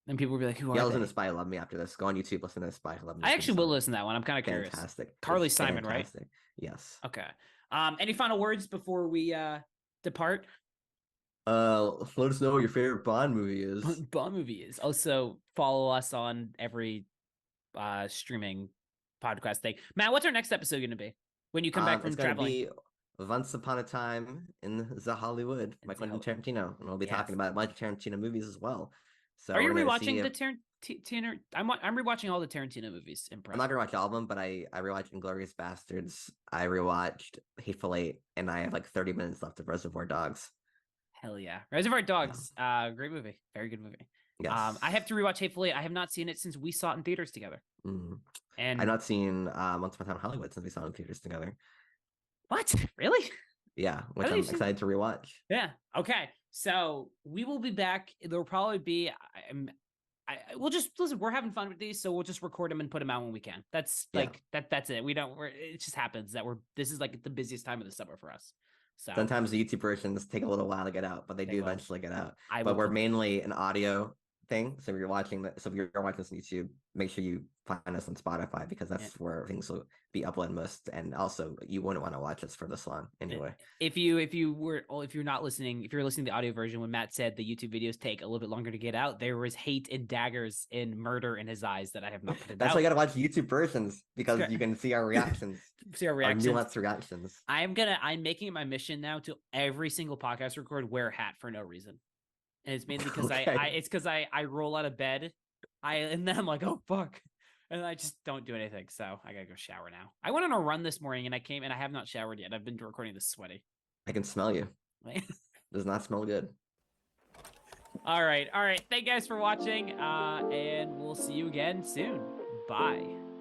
S2: Then people will be like, "Who are
S1: Listen
S2: they?"
S1: to Spy Love Me after this. Go on YouTube. Listen to Spy Love Me.
S2: I actually will listen to that one. I'm kind of curious.
S1: Fantastic.
S2: Carly
S1: It's
S2: Simon,
S1: fantastic.
S2: right?
S1: Yes.
S2: Okay. Any final words before we depart?
S1: Let us know what your favorite Bond movie is.
S2: Bond movie is. Also, follow us on every streaming podcast thing. Matt, what's our next episode going to be when you come back
S1: It's
S2: from
S1: gonna
S2: traveling?
S1: be Once Upon a Time in the Hollywood by Quentin Tarantino, and we'll be talking about a bunch of Tarantino movies as well. So
S2: Are
S1: we're
S2: you
S1: gonna see
S2: rewatching the
S1: if
S2: Tarantino? I'm rewatching all the Tarantino movies in
S1: I'm
S2: prep.
S1: not gonna watch all of them, but I rewatched Inglorious Bastards, I rewatched Hateful Eight, and I have like 30 minutes left of Reservoir Dogs.
S2: Hell yeah, Reservoir
S1: Yeah.
S2: Dogs. Great movie, very good movie.
S1: Yes.
S2: I have to rewatch Hateful Eight. I have not seen it since we saw it in theaters together.
S1: Mm. I've
S2: And
S1: not seen Once Upon a Time in Hollywood since we saw it in theaters together.
S2: what? Really?
S1: Yeah,
S2: I
S1: which
S2: thought
S1: I'm
S2: you've seen.
S1: excited to rewatch.
S2: Yeah. Okay. So we will be back. There'll probably be. We'll just listen. We're having fun with these, so we'll just record them and put them out when we can. That's
S1: Yeah.
S2: like that. That's it. We don't. It just happens that we're. This is like the busiest time of the summer for us. So
S1: Sometimes the YouTube versions take a little while to get out, but they do
S2: will.
S1: eventually get out.
S2: I
S1: But
S2: will
S1: we're
S2: put.
S1: mainly an audio thing. So if you're watching so if you're watching this on YouTube, make sure you find us on Spotify because
S2: Yeah.
S1: that's where things will be uploaded most. And also you wouldn't want to watch us for this long anyway.
S2: If you're not listening, if you're listening to the audio version, when Matt said the YouTube videos take a little bit longer to get out, there was hate and daggers and murder in his eyes that I have not put it
S1: That's
S2: out.
S1: why you gotta watch YouTube versions because you can see our reactions.
S2: See our
S1: Our
S2: reactions.
S1: nuanced reactions.
S2: I'm making it my mission now to every single podcast record wear a hat for no reason. And it's mainly because
S1: Okay.
S2: I roll out of bed. And then I'm like, oh fuck. And I just don't do anything. So I gotta go shower now. I went on a run this morning and I came and I have not showered yet. I've been recording this sweaty.
S1: I can smell you. Does not smell good.
S2: All right. Thank you guys for watching. And we'll see you again soon. Bye.